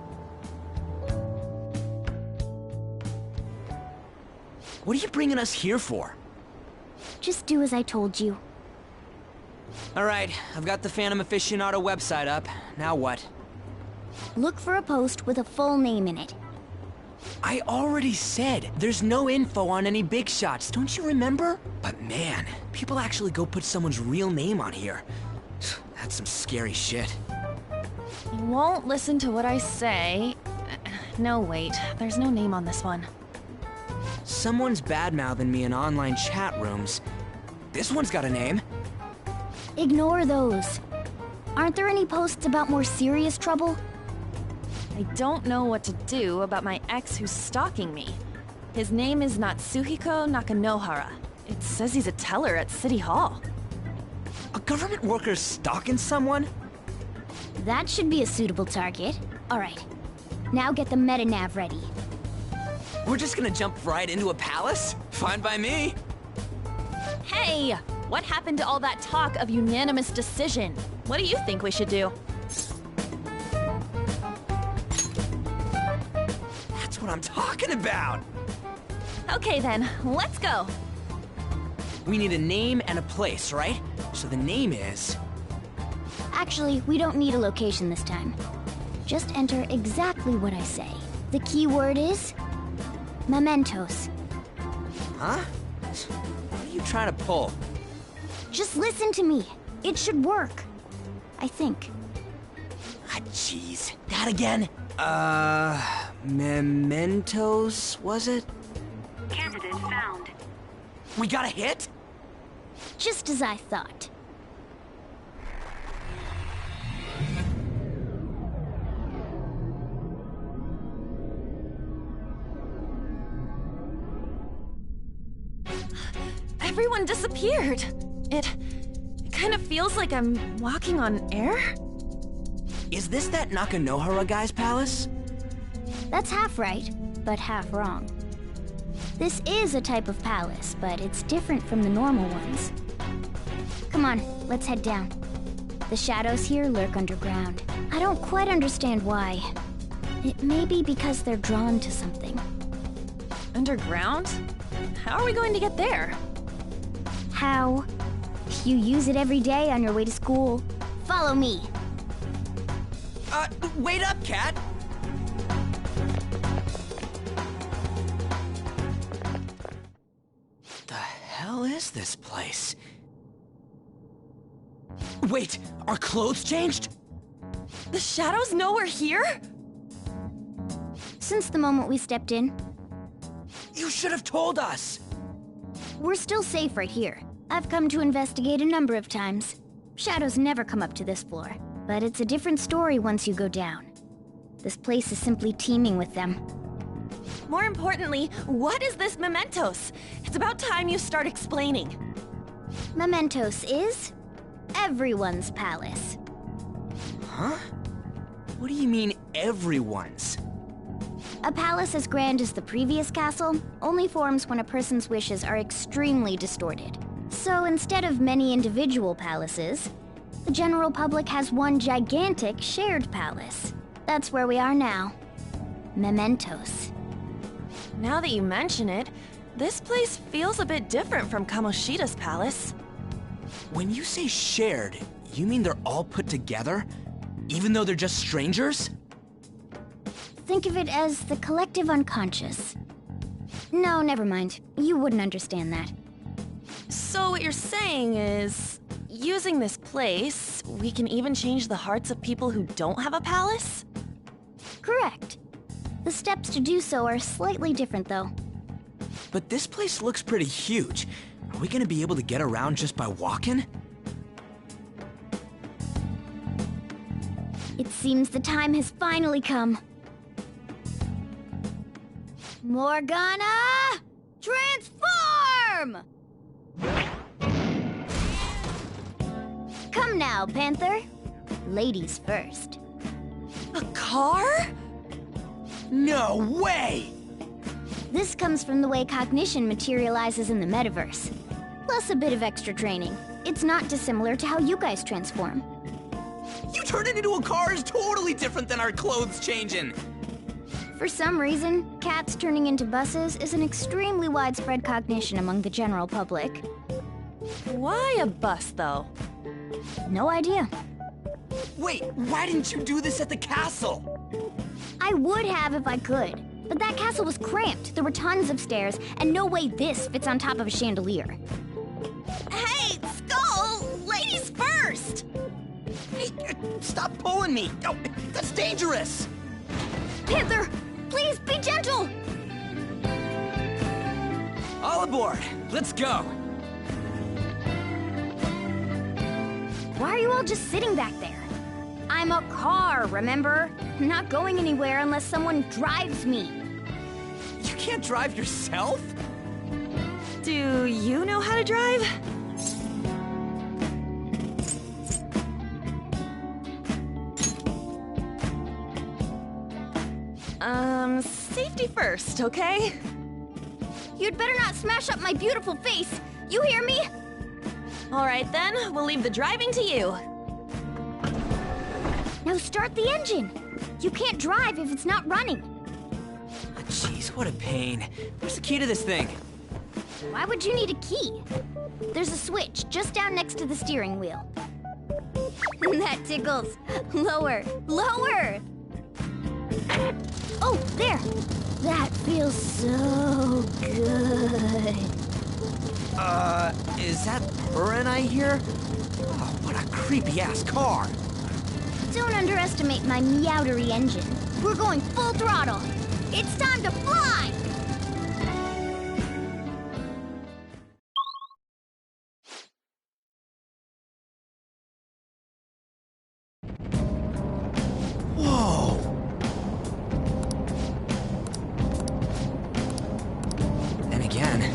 What are you bringing us here for? Just do as I told you. Alright, I've got the Phantom Aficionado website up. Now what? Look for a post with a full name in it. I already said there's no info on any big shots, don't you remember? But man, people actually go put someone's real name on here. That's some scary shit. You won't listen to what I say. No, wait. There's no name on this one. Someone's bad-mouthing me in online chat rooms. This one's got a name. Ignore those. Aren't there any posts about more serious trouble? I don't know what to do about my ex who's stalking me. His name is Natsuhiko Nakanohara. It says he's a teller at City Hall. A government worker stalking someone? That should be a suitable target. Alright. Now get the meta-nav ready. We're just gonna jump right into a palace? Fine by me. Hey! What happened to all that talk of unanimous decision? What do you think we should do? That's what I'm talking about! Okay then, let's go! We need a name and a place, right? So the name is... Actually, we don't need a location this time. Just enter exactly what I say. The key word is... mementos. Huh? What are you trying to pull? Just listen to me. It should work. I think. Ah, jeez. That again? Mementos, was it? Candidate found. We got a hit? Just as I thought. Everyone disappeared. It kind of feels like I'm walking on air. Is this that Nakanohara guy's palace? That's half right, but half wrong. This is a type of palace, but it's different from the normal ones. Come on, let's head down. The shadows here lurk underground. I don't quite understand why. It may be because they're drawn to something. Underground? How are we going to get there? How? You use it every day on your way to school. Follow me. Wait up, Cat! The hell is this place? Wait, our clothes changed? The shadows know we're here? Since the moment we stepped in. You should have told us! We're still safe right here. I've come to investigate a number of times. Shadows never come up to this floor, but it's a different story once you go down. This place is simply teeming with them. More importantly, what is this mementos? It's about time you start explaining. Mementos is everyone's palace. Huh? What do you mean, everyone's? A palace as grand as the previous castle only forms when a person's wishes are extremely distorted. So instead of many individual palaces, the general public has one gigantic shared palace. That's where we are now. Mementos. Now that you mention it, this place feels a bit different from Kamoshida's palace. When you say shared, you mean they're all put together? Even though they're just strangers? Think of it as the collective unconscious. No, never mind. You wouldn't understand that. So what you're saying is, using this place, we can even change the hearts of people who don't have a palace? Correct. The steps to do so are slightly different, though. But this place looks pretty huge. Are we gonna be able to get around just by walking? It seems the time has finally come. Morgana! Transform! Come now, Panther. Ladies first. A car? No way! This comes from the way cognition materializes in the metaverse. Plus a bit of extra training. It's not dissimilar to how you guys transform. You turning into a car is totally different than our clothes changing! For some reason, cats turning into buses is an extremely widespread cognition among the general public. Why a bus, though? No idea. Wait, why didn't you do this at the castle? I would have if I could, but that castle was cramped. There were tons of stairs, and no way this fits on top of a chandelier. Hey, Skull! Ladies first! Hey, stop pulling me! Oh, that's dangerous! Panther, please be gentle! All aboard! Let's go! Why are you all just sitting back there? I'm a car, remember? I'm not going anywhere unless someone drives me. You can't drive yourself? Do you know how to drive? Safety first, okay? You'd better not smash up my beautiful face. You hear me? All right then, we'll leave the driving to you. Now start the engine. You can't drive if it's not running. Jeez, what a pain. Where's the key to this thing? Why would you need a key? There's a switch just down next to the steering wheel. That tickles. Lower, lower! Oh, there! That feels so good. Is that purring I hear? Oh, what a creepy-ass car! Don't underestimate my meowdery engine. We're going full throttle. It's time to fly! Whoa! And again.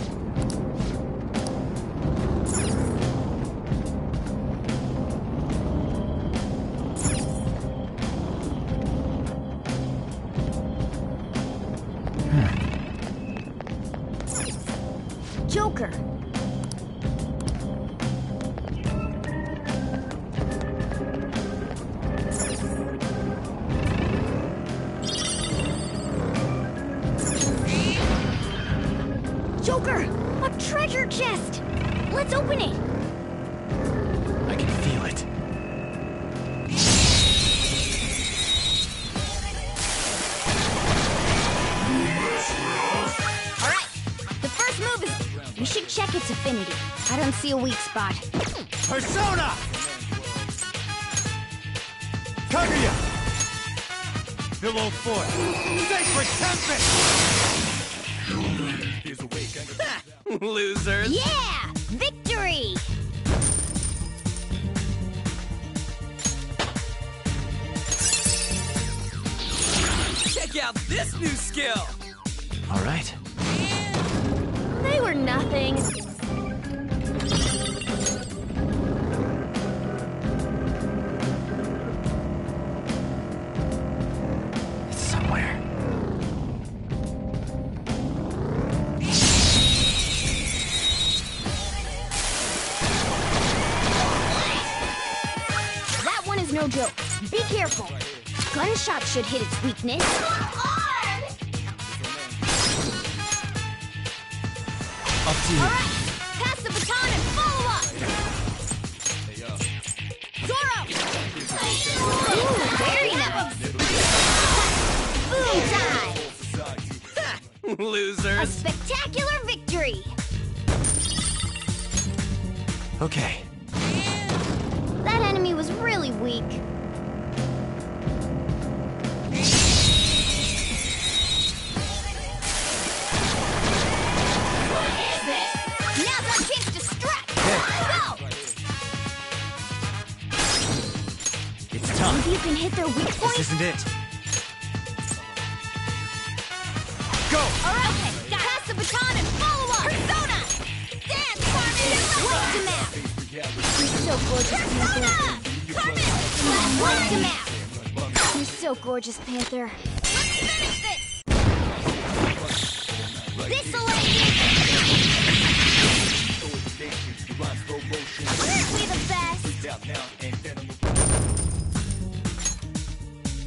Joker. Joker! A treasure chest! Let's open it! I can feel it. Alright, the first move is... We should check its affinity. I don't see a weak spot. Persona! Kaguya! Below Fort! Sacred Tempest! Losers! Yeah! Victory! Check out this new skill! Alright. They were nothing. It's somewhere. That one is no joke. Be careful. Gunshots should hit its weakness. Up to you. Alright, pass the baton and follow up! Zoro! Ooh, very nice! Boom time! A Losers! spectacular victory! Okay. That enemy was really weak. Now's our chance to strike! Go! It's tough. Maybe you can hit their weak This point? isn't it. Go! Alright, okay, pass the baton and follow up! Persona! Dance, Carmen! Light him out! You're so gorgeous, Panther. Light him out! You're so gorgeous, Panther. Let's finish this! This'll end it! Aren't we the best?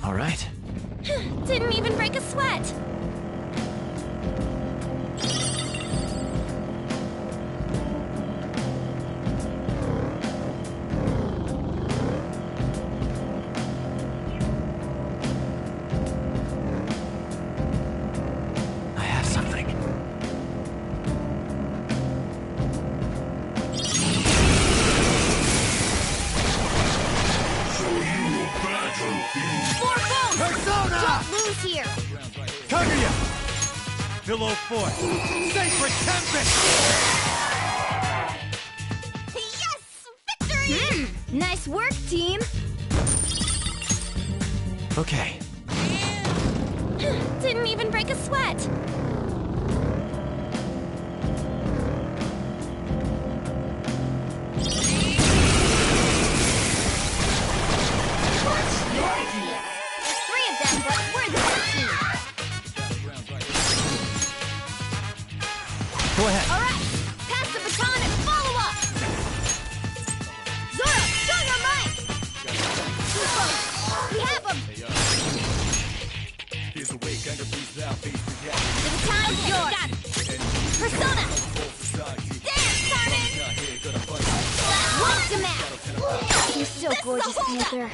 Alright. Didn't even break a sweat. Pillow Fort! Sacred Tempest! Nice work, team! Okay. Didn't even break a sweat. There's 3 of them, but we're the best team. Go ahead. All right, pass the baton and follow up. Zoro, show your might. We have him. The baton's yours. Persona. Dance, Carmen. Watch the map. You're so gorgeous, Panther.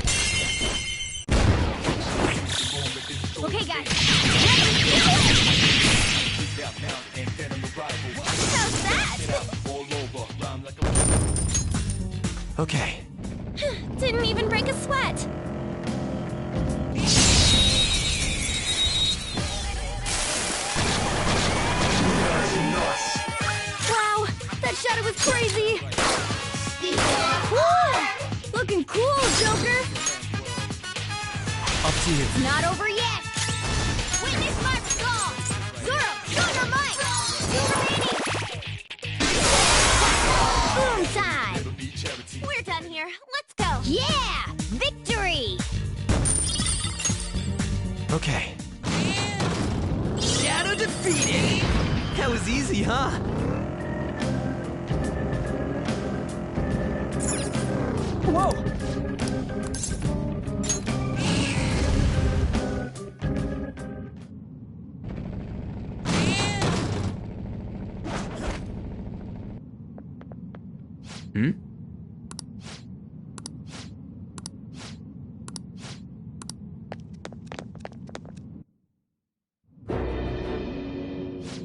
Okay, guys. Let's do it. How's that? Okay. Didn't even break a sweat. Wow, that shadow was crazy. Woo! Looking cool, Joker. Up to you. It's not over yet. Witness my resolve. Zoro, show your might. Boom time. We're done here. Let's go. Yeah, victory. Okay. Shadow defeated! That was easy, huh? Whoa! Hmm?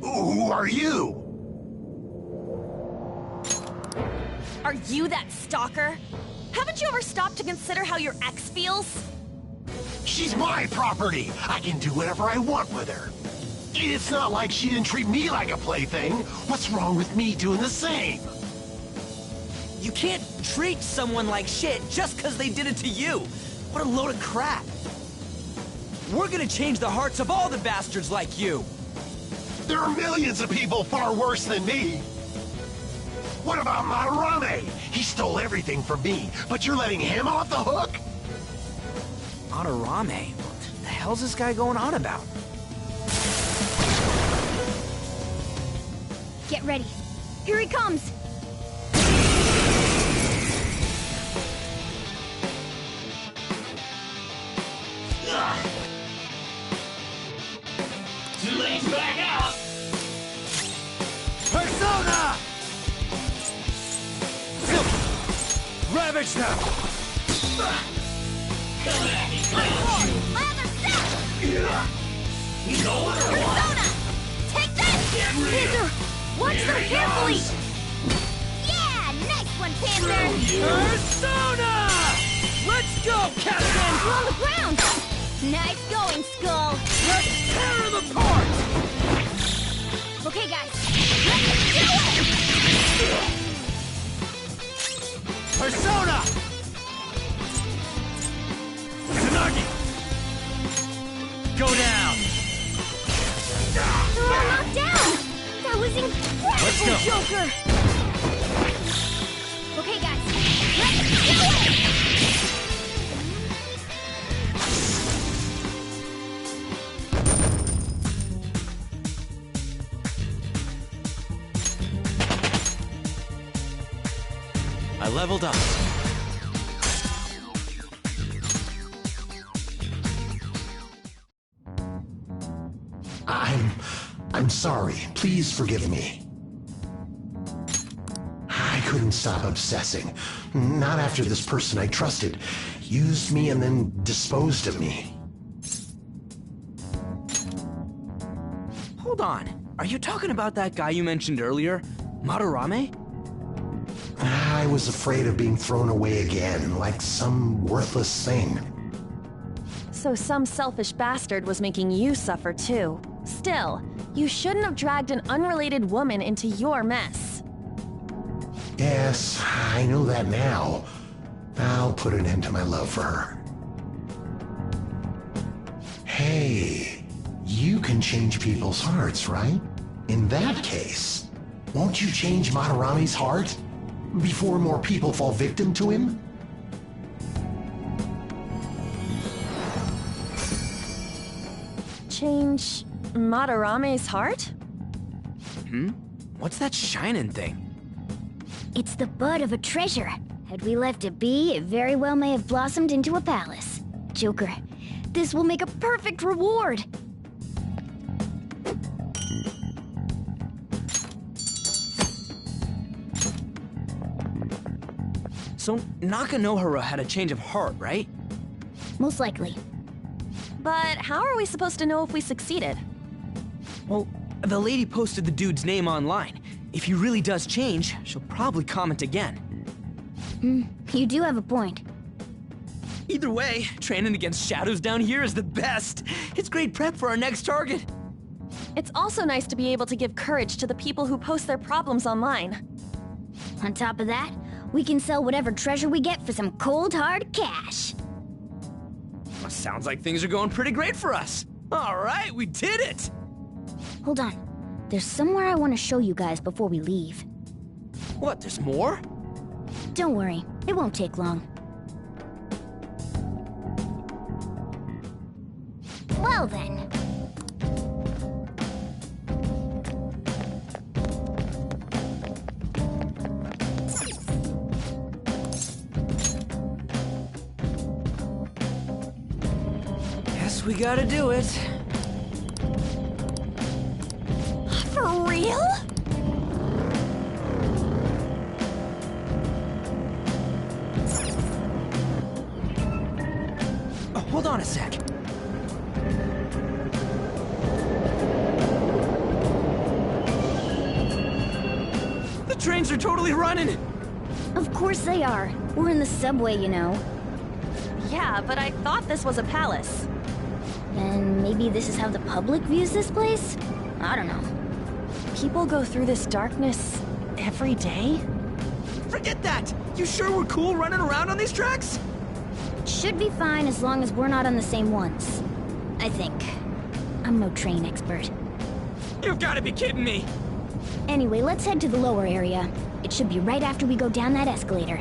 Who are you? Are you that stalker? Haven't you ever stopped to consider how your ex feels? She's my property. I can do whatever I want with her. It's not like she didn't treat me like a plaything. What's wrong with me doing the same? You can't treat someone like shit just because they did it to you. What a load of crap. We're gonna change the hearts of all the bastards like you. There are millions of people far worse than me. What about Madarame? He stole everything from me, but you're letting him off the hook? Madarame? What the hell's this guy going on about? Get ready. Here he comes. Too late to back out! Persona! Silky! Ravage them! Persona! Take that! Panther, watch them carefully! Yeah! Nice one, Panther! Persona! Let's go, Captain! You're on the ground! Nice going, Skull! Let's tear him apart! Okay, guys, let's do it! Persona! Tsunagi! Go down! They're all knocked down! That was incredible, Let's go. Joker! Okay, guys, let's do it! I leveled up. I'm sorry. Please forgive me. I couldn't stop obsessing. Not after this person I trusted used me and then disposed of me. Hold on. Are you talking about that guy you mentioned earlier? Madarame? I was afraid of being thrown away again, like some worthless thing. So some selfish bastard was making you suffer too. Still, you shouldn't have dragged an unrelated woman into your mess. Yes, I know that now. I'll put an end to my love for her. Hey, you can change people's hearts, right? In that case, won't you change Madarame's heart before more people fall victim to him? Change Madarame's heart? What's that shining thing? It's the bud of a treasure. Had we left it be, it very well may have blossomed into a palace. Joker, this will make a perfect reward. So Nakanohara had a change of heart, right? Most likely. But how are we supposed to know if we succeeded? Well, the lady posted the dude's name online. If he really does change, she'll probably comment again. You do have a point. Either way, training against shadows down here is the best. It's great prep for our next target. It's also nice to be able to give courage to the people who post their problems online. On top of that, we can sell whatever treasure we get for some cold, hard cash. Well, sounds like things are going pretty great for us. All right, we did it! Hold on. There's somewhere I want to show you guys before we leave. What, there's more? Don't worry, it won't take long. Well then. Guess we gotta do it. For real? Oh, hold on a sec. The trains are totally running! Of course they are. We're in the subway, you know. Yeah, but I thought this was a palace. Then maybe this is how the public views this place? I don't know. People go through this darkness every day? Forget that! You sure we're cool running around on these tracks? Should be fine as long as we're not on the same ones. I think. I'm no train expert. You've gotta be kidding me! Anyway, let's head to the lower area. It should be right after we go down that escalator.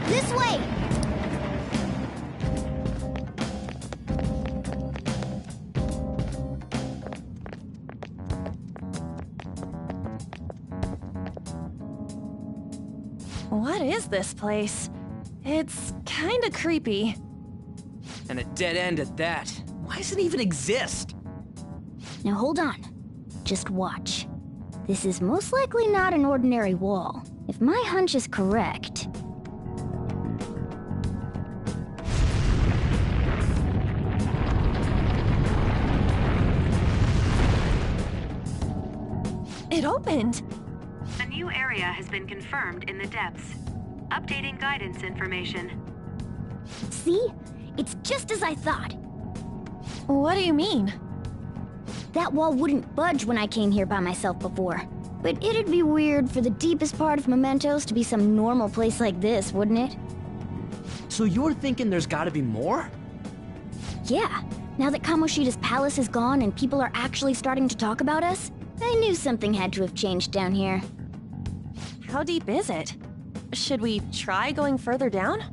This way! What is this place? It's kinda creepy. And a dead end at that. Why does it even exist? Now hold on. Just watch. This is most likely not an ordinary wall. If my hunch is correct... It opened! A new area has been confirmed in the depths. Updating guidance information. See? It's just as I thought. What do you mean? That wall wouldn't budge when I came here by myself before. But it'd be weird for the deepest part of Mementos to be some normal place like this, wouldn't it? So you're thinking there's gotta be more? Yeah. Now that Kamoshida's palace is gone and people are actually starting to talk about us, I knew something had to have changed down here. How deep is it? Should we try going further down?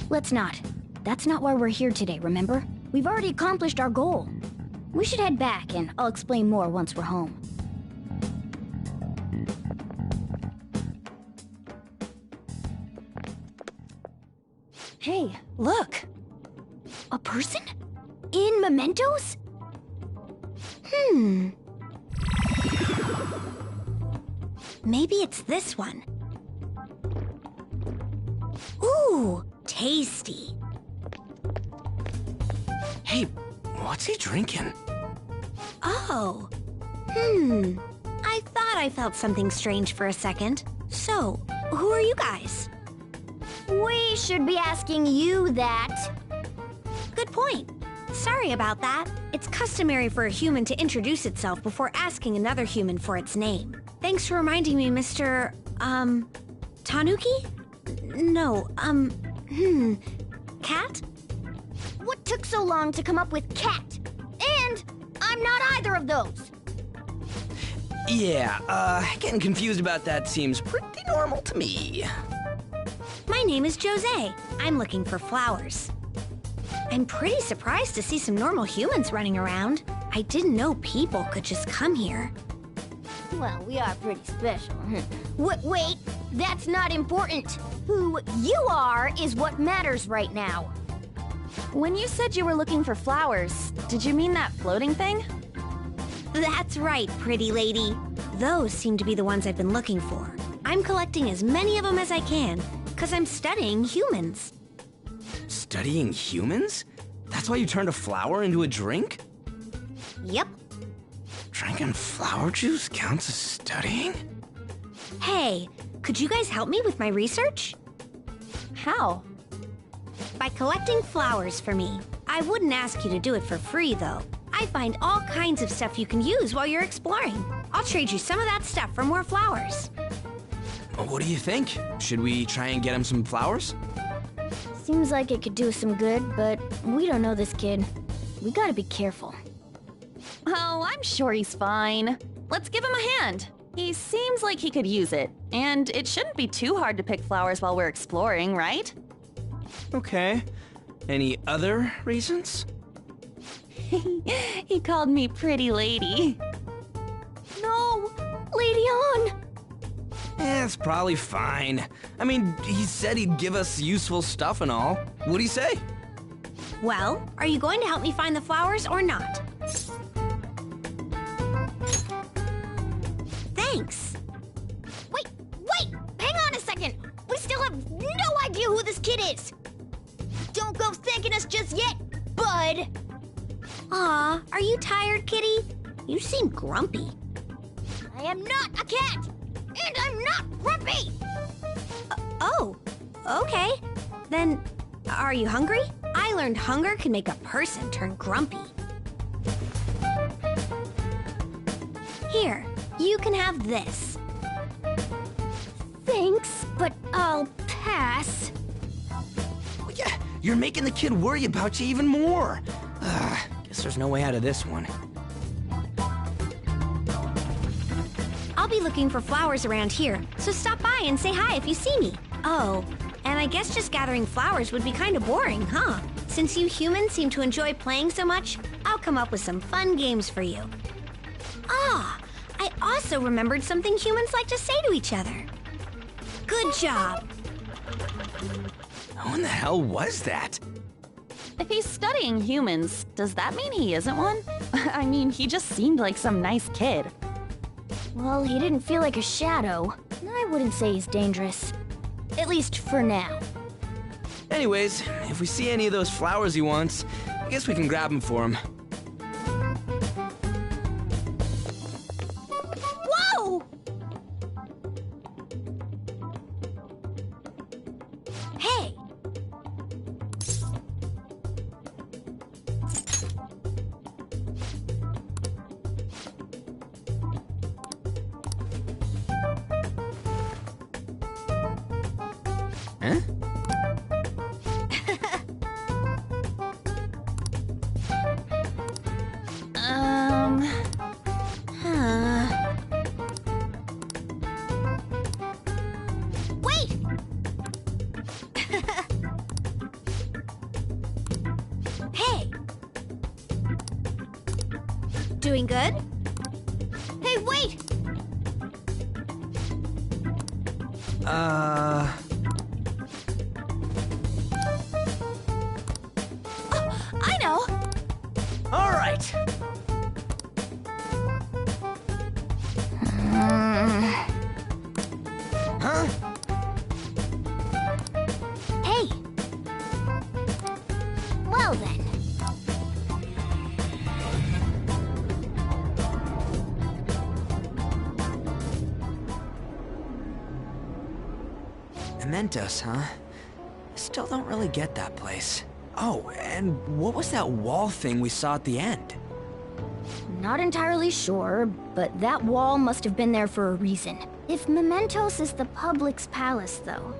Let's not. That's not why we're here today, remember? We've already accomplished our goal. We should head back, and I'll explain more once we're home. Hey, look! A person? In Mementos? Maybe it's this one. Ooh, tasty. Hey, what's he drinking? Oh. I thought I felt something strange for a second. So, who are you guys? We should be asking you that. Good point. Sorry about that. It's customary for a human to introduce itself before asking another human for its name. Thanks for reminding me, Mr. Tanuki? No, Cat? What took so long to come up with cat? And I'm not either of those. Yeah, getting confused about that seems pretty normal to me. My name is Jose. I'm looking for flowers. I'm pretty surprised to see some normal humans running around. I didn't know people could just come here. Well, we are pretty special. Wait, that's not important. Who you are is what matters right now. When you said you were looking for flowers, did you mean that floating thing? That's right, pretty lady. Those seem to be the ones I've been looking for. I'm collecting as many of them as I can, because I'm studying humans. Studying humans? That's why you turned a flower into a drink? Yep. Drinking flower juice counts as studying? Hey, could you guys help me with my research? How? By collecting flowers for me. I wouldn't ask you to do it for free, though. I find all kinds of stuff you can use while you're exploring. I'll trade you some of that stuff for more flowers. What do you think? Should we try and get him some flowers? Seems like it could do us some good, but we don't know this kid. We gotta be careful. Oh, I'm sure he's fine. Let's give him a hand. He seems like he could use it, and it shouldn't be too hard to pick flowers while we're exploring, right? Okay. Any other reasons? He called me pretty lady. No! Lady on! It's probably fine. I mean, he said he'd give us useful stuff and all. What'd he say? Well, are you going to help me find the flowers or not? Thanks. Wait! Hang on a second! We still have no idea who this kid is! Don't go thanking us just yet, bud! Aw, are you tired, kitty? You seem grumpy. I am not a cat! And I'm not grumpy! Oh, okay. Then, are you hungry? I learned hunger can make a person turn grumpy. Here, you can have this. Thanks, but I'll pass. Well, yeah, you're making the kid worry about you even more. Guess there's no way out of this one. I'll be looking for flowers around here, so stop by and say hi if you see me. Oh, and I guess just gathering flowers would be kind of boring, huh? Since you humans seem to enjoy playing so much, I'll come up with some fun games for you. Ah, I also remembered something humans like to say to each other. Good job. Who in the hell was that? If he's studying humans, does that mean he isn't one? I mean, he just seemed like some nice kid. Well, he didn't feel like a shadow. I wouldn't say he's dangerous. At least for now. Anyways, if we see any of those flowers he wants, I guess we can grab them for him. Whoa! Hey! Huh? Wait! Hey! Doing good? Hey, wait! I know! All right. Huh? Hey! Well then. mementos, huh? Still don't really get that place. Oh, and what was that wall thing we saw at the end? Not entirely sure, but that wall must have been there for a reason. If Mementos is the public's palace, though,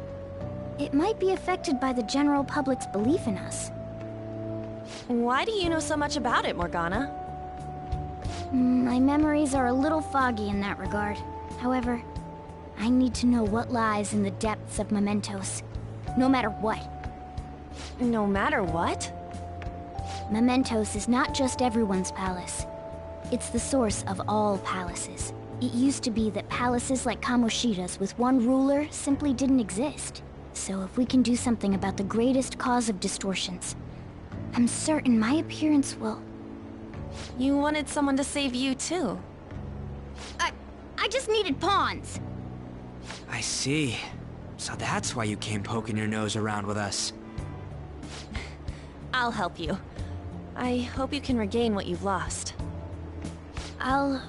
it might be affected by the general public's belief in us. Why do you know so much about it, Morgana? My memories are a little foggy in that regard. However, I need to know what lies in the depths of Mementos, no matter what. No matter what? Mementos is not just everyone's palace. It's the source of all palaces. It used to be that palaces like Kamoshida's with one ruler simply didn't exist. So if we can do something about the greatest cause of distortions, I'm certain my appearance will... You wanted someone to save you, too. I just needed pawns! I see. So that's why you came poking your nose around with us. I'll help you. I hope you can regain what you've lost. I'll...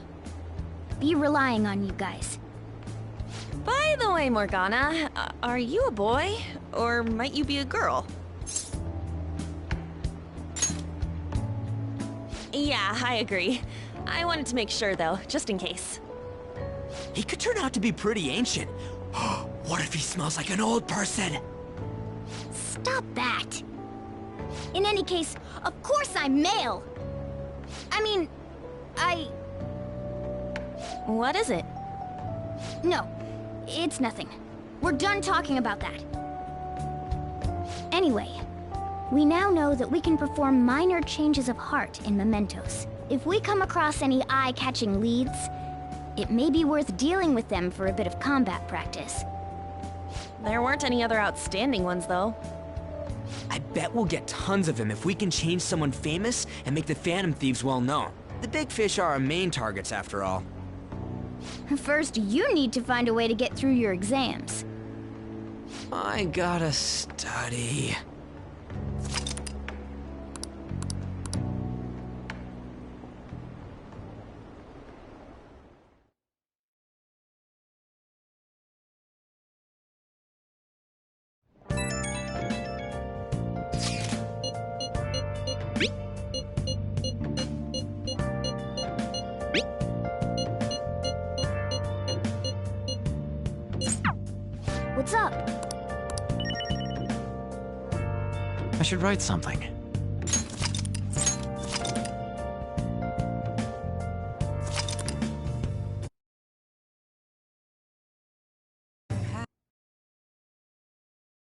be relying on you guys. By the way, Morgana, are you a boy? Or might you be a girl? Yeah, I agree. I wanted to make sure, though, just in case. He could turn out to be pretty ancient. What if he smells like an old person? Stop that! In any case, of course I'm male! I mean, What is it? No, it's nothing. We're done talking about that. Anyway, we now know that we can perform minor changes of heart in mementos. If we come across any eye-catching leads, it may be worth dealing with them for a bit of combat practice. There weren't any other outstanding ones, though. I bet we'll get tons of them if we can change someone famous and make the Phantom Thieves well known. The big fish are our main targets, after all. First, you need to find a way to get through your exams. I gotta study. What's up? I should write something.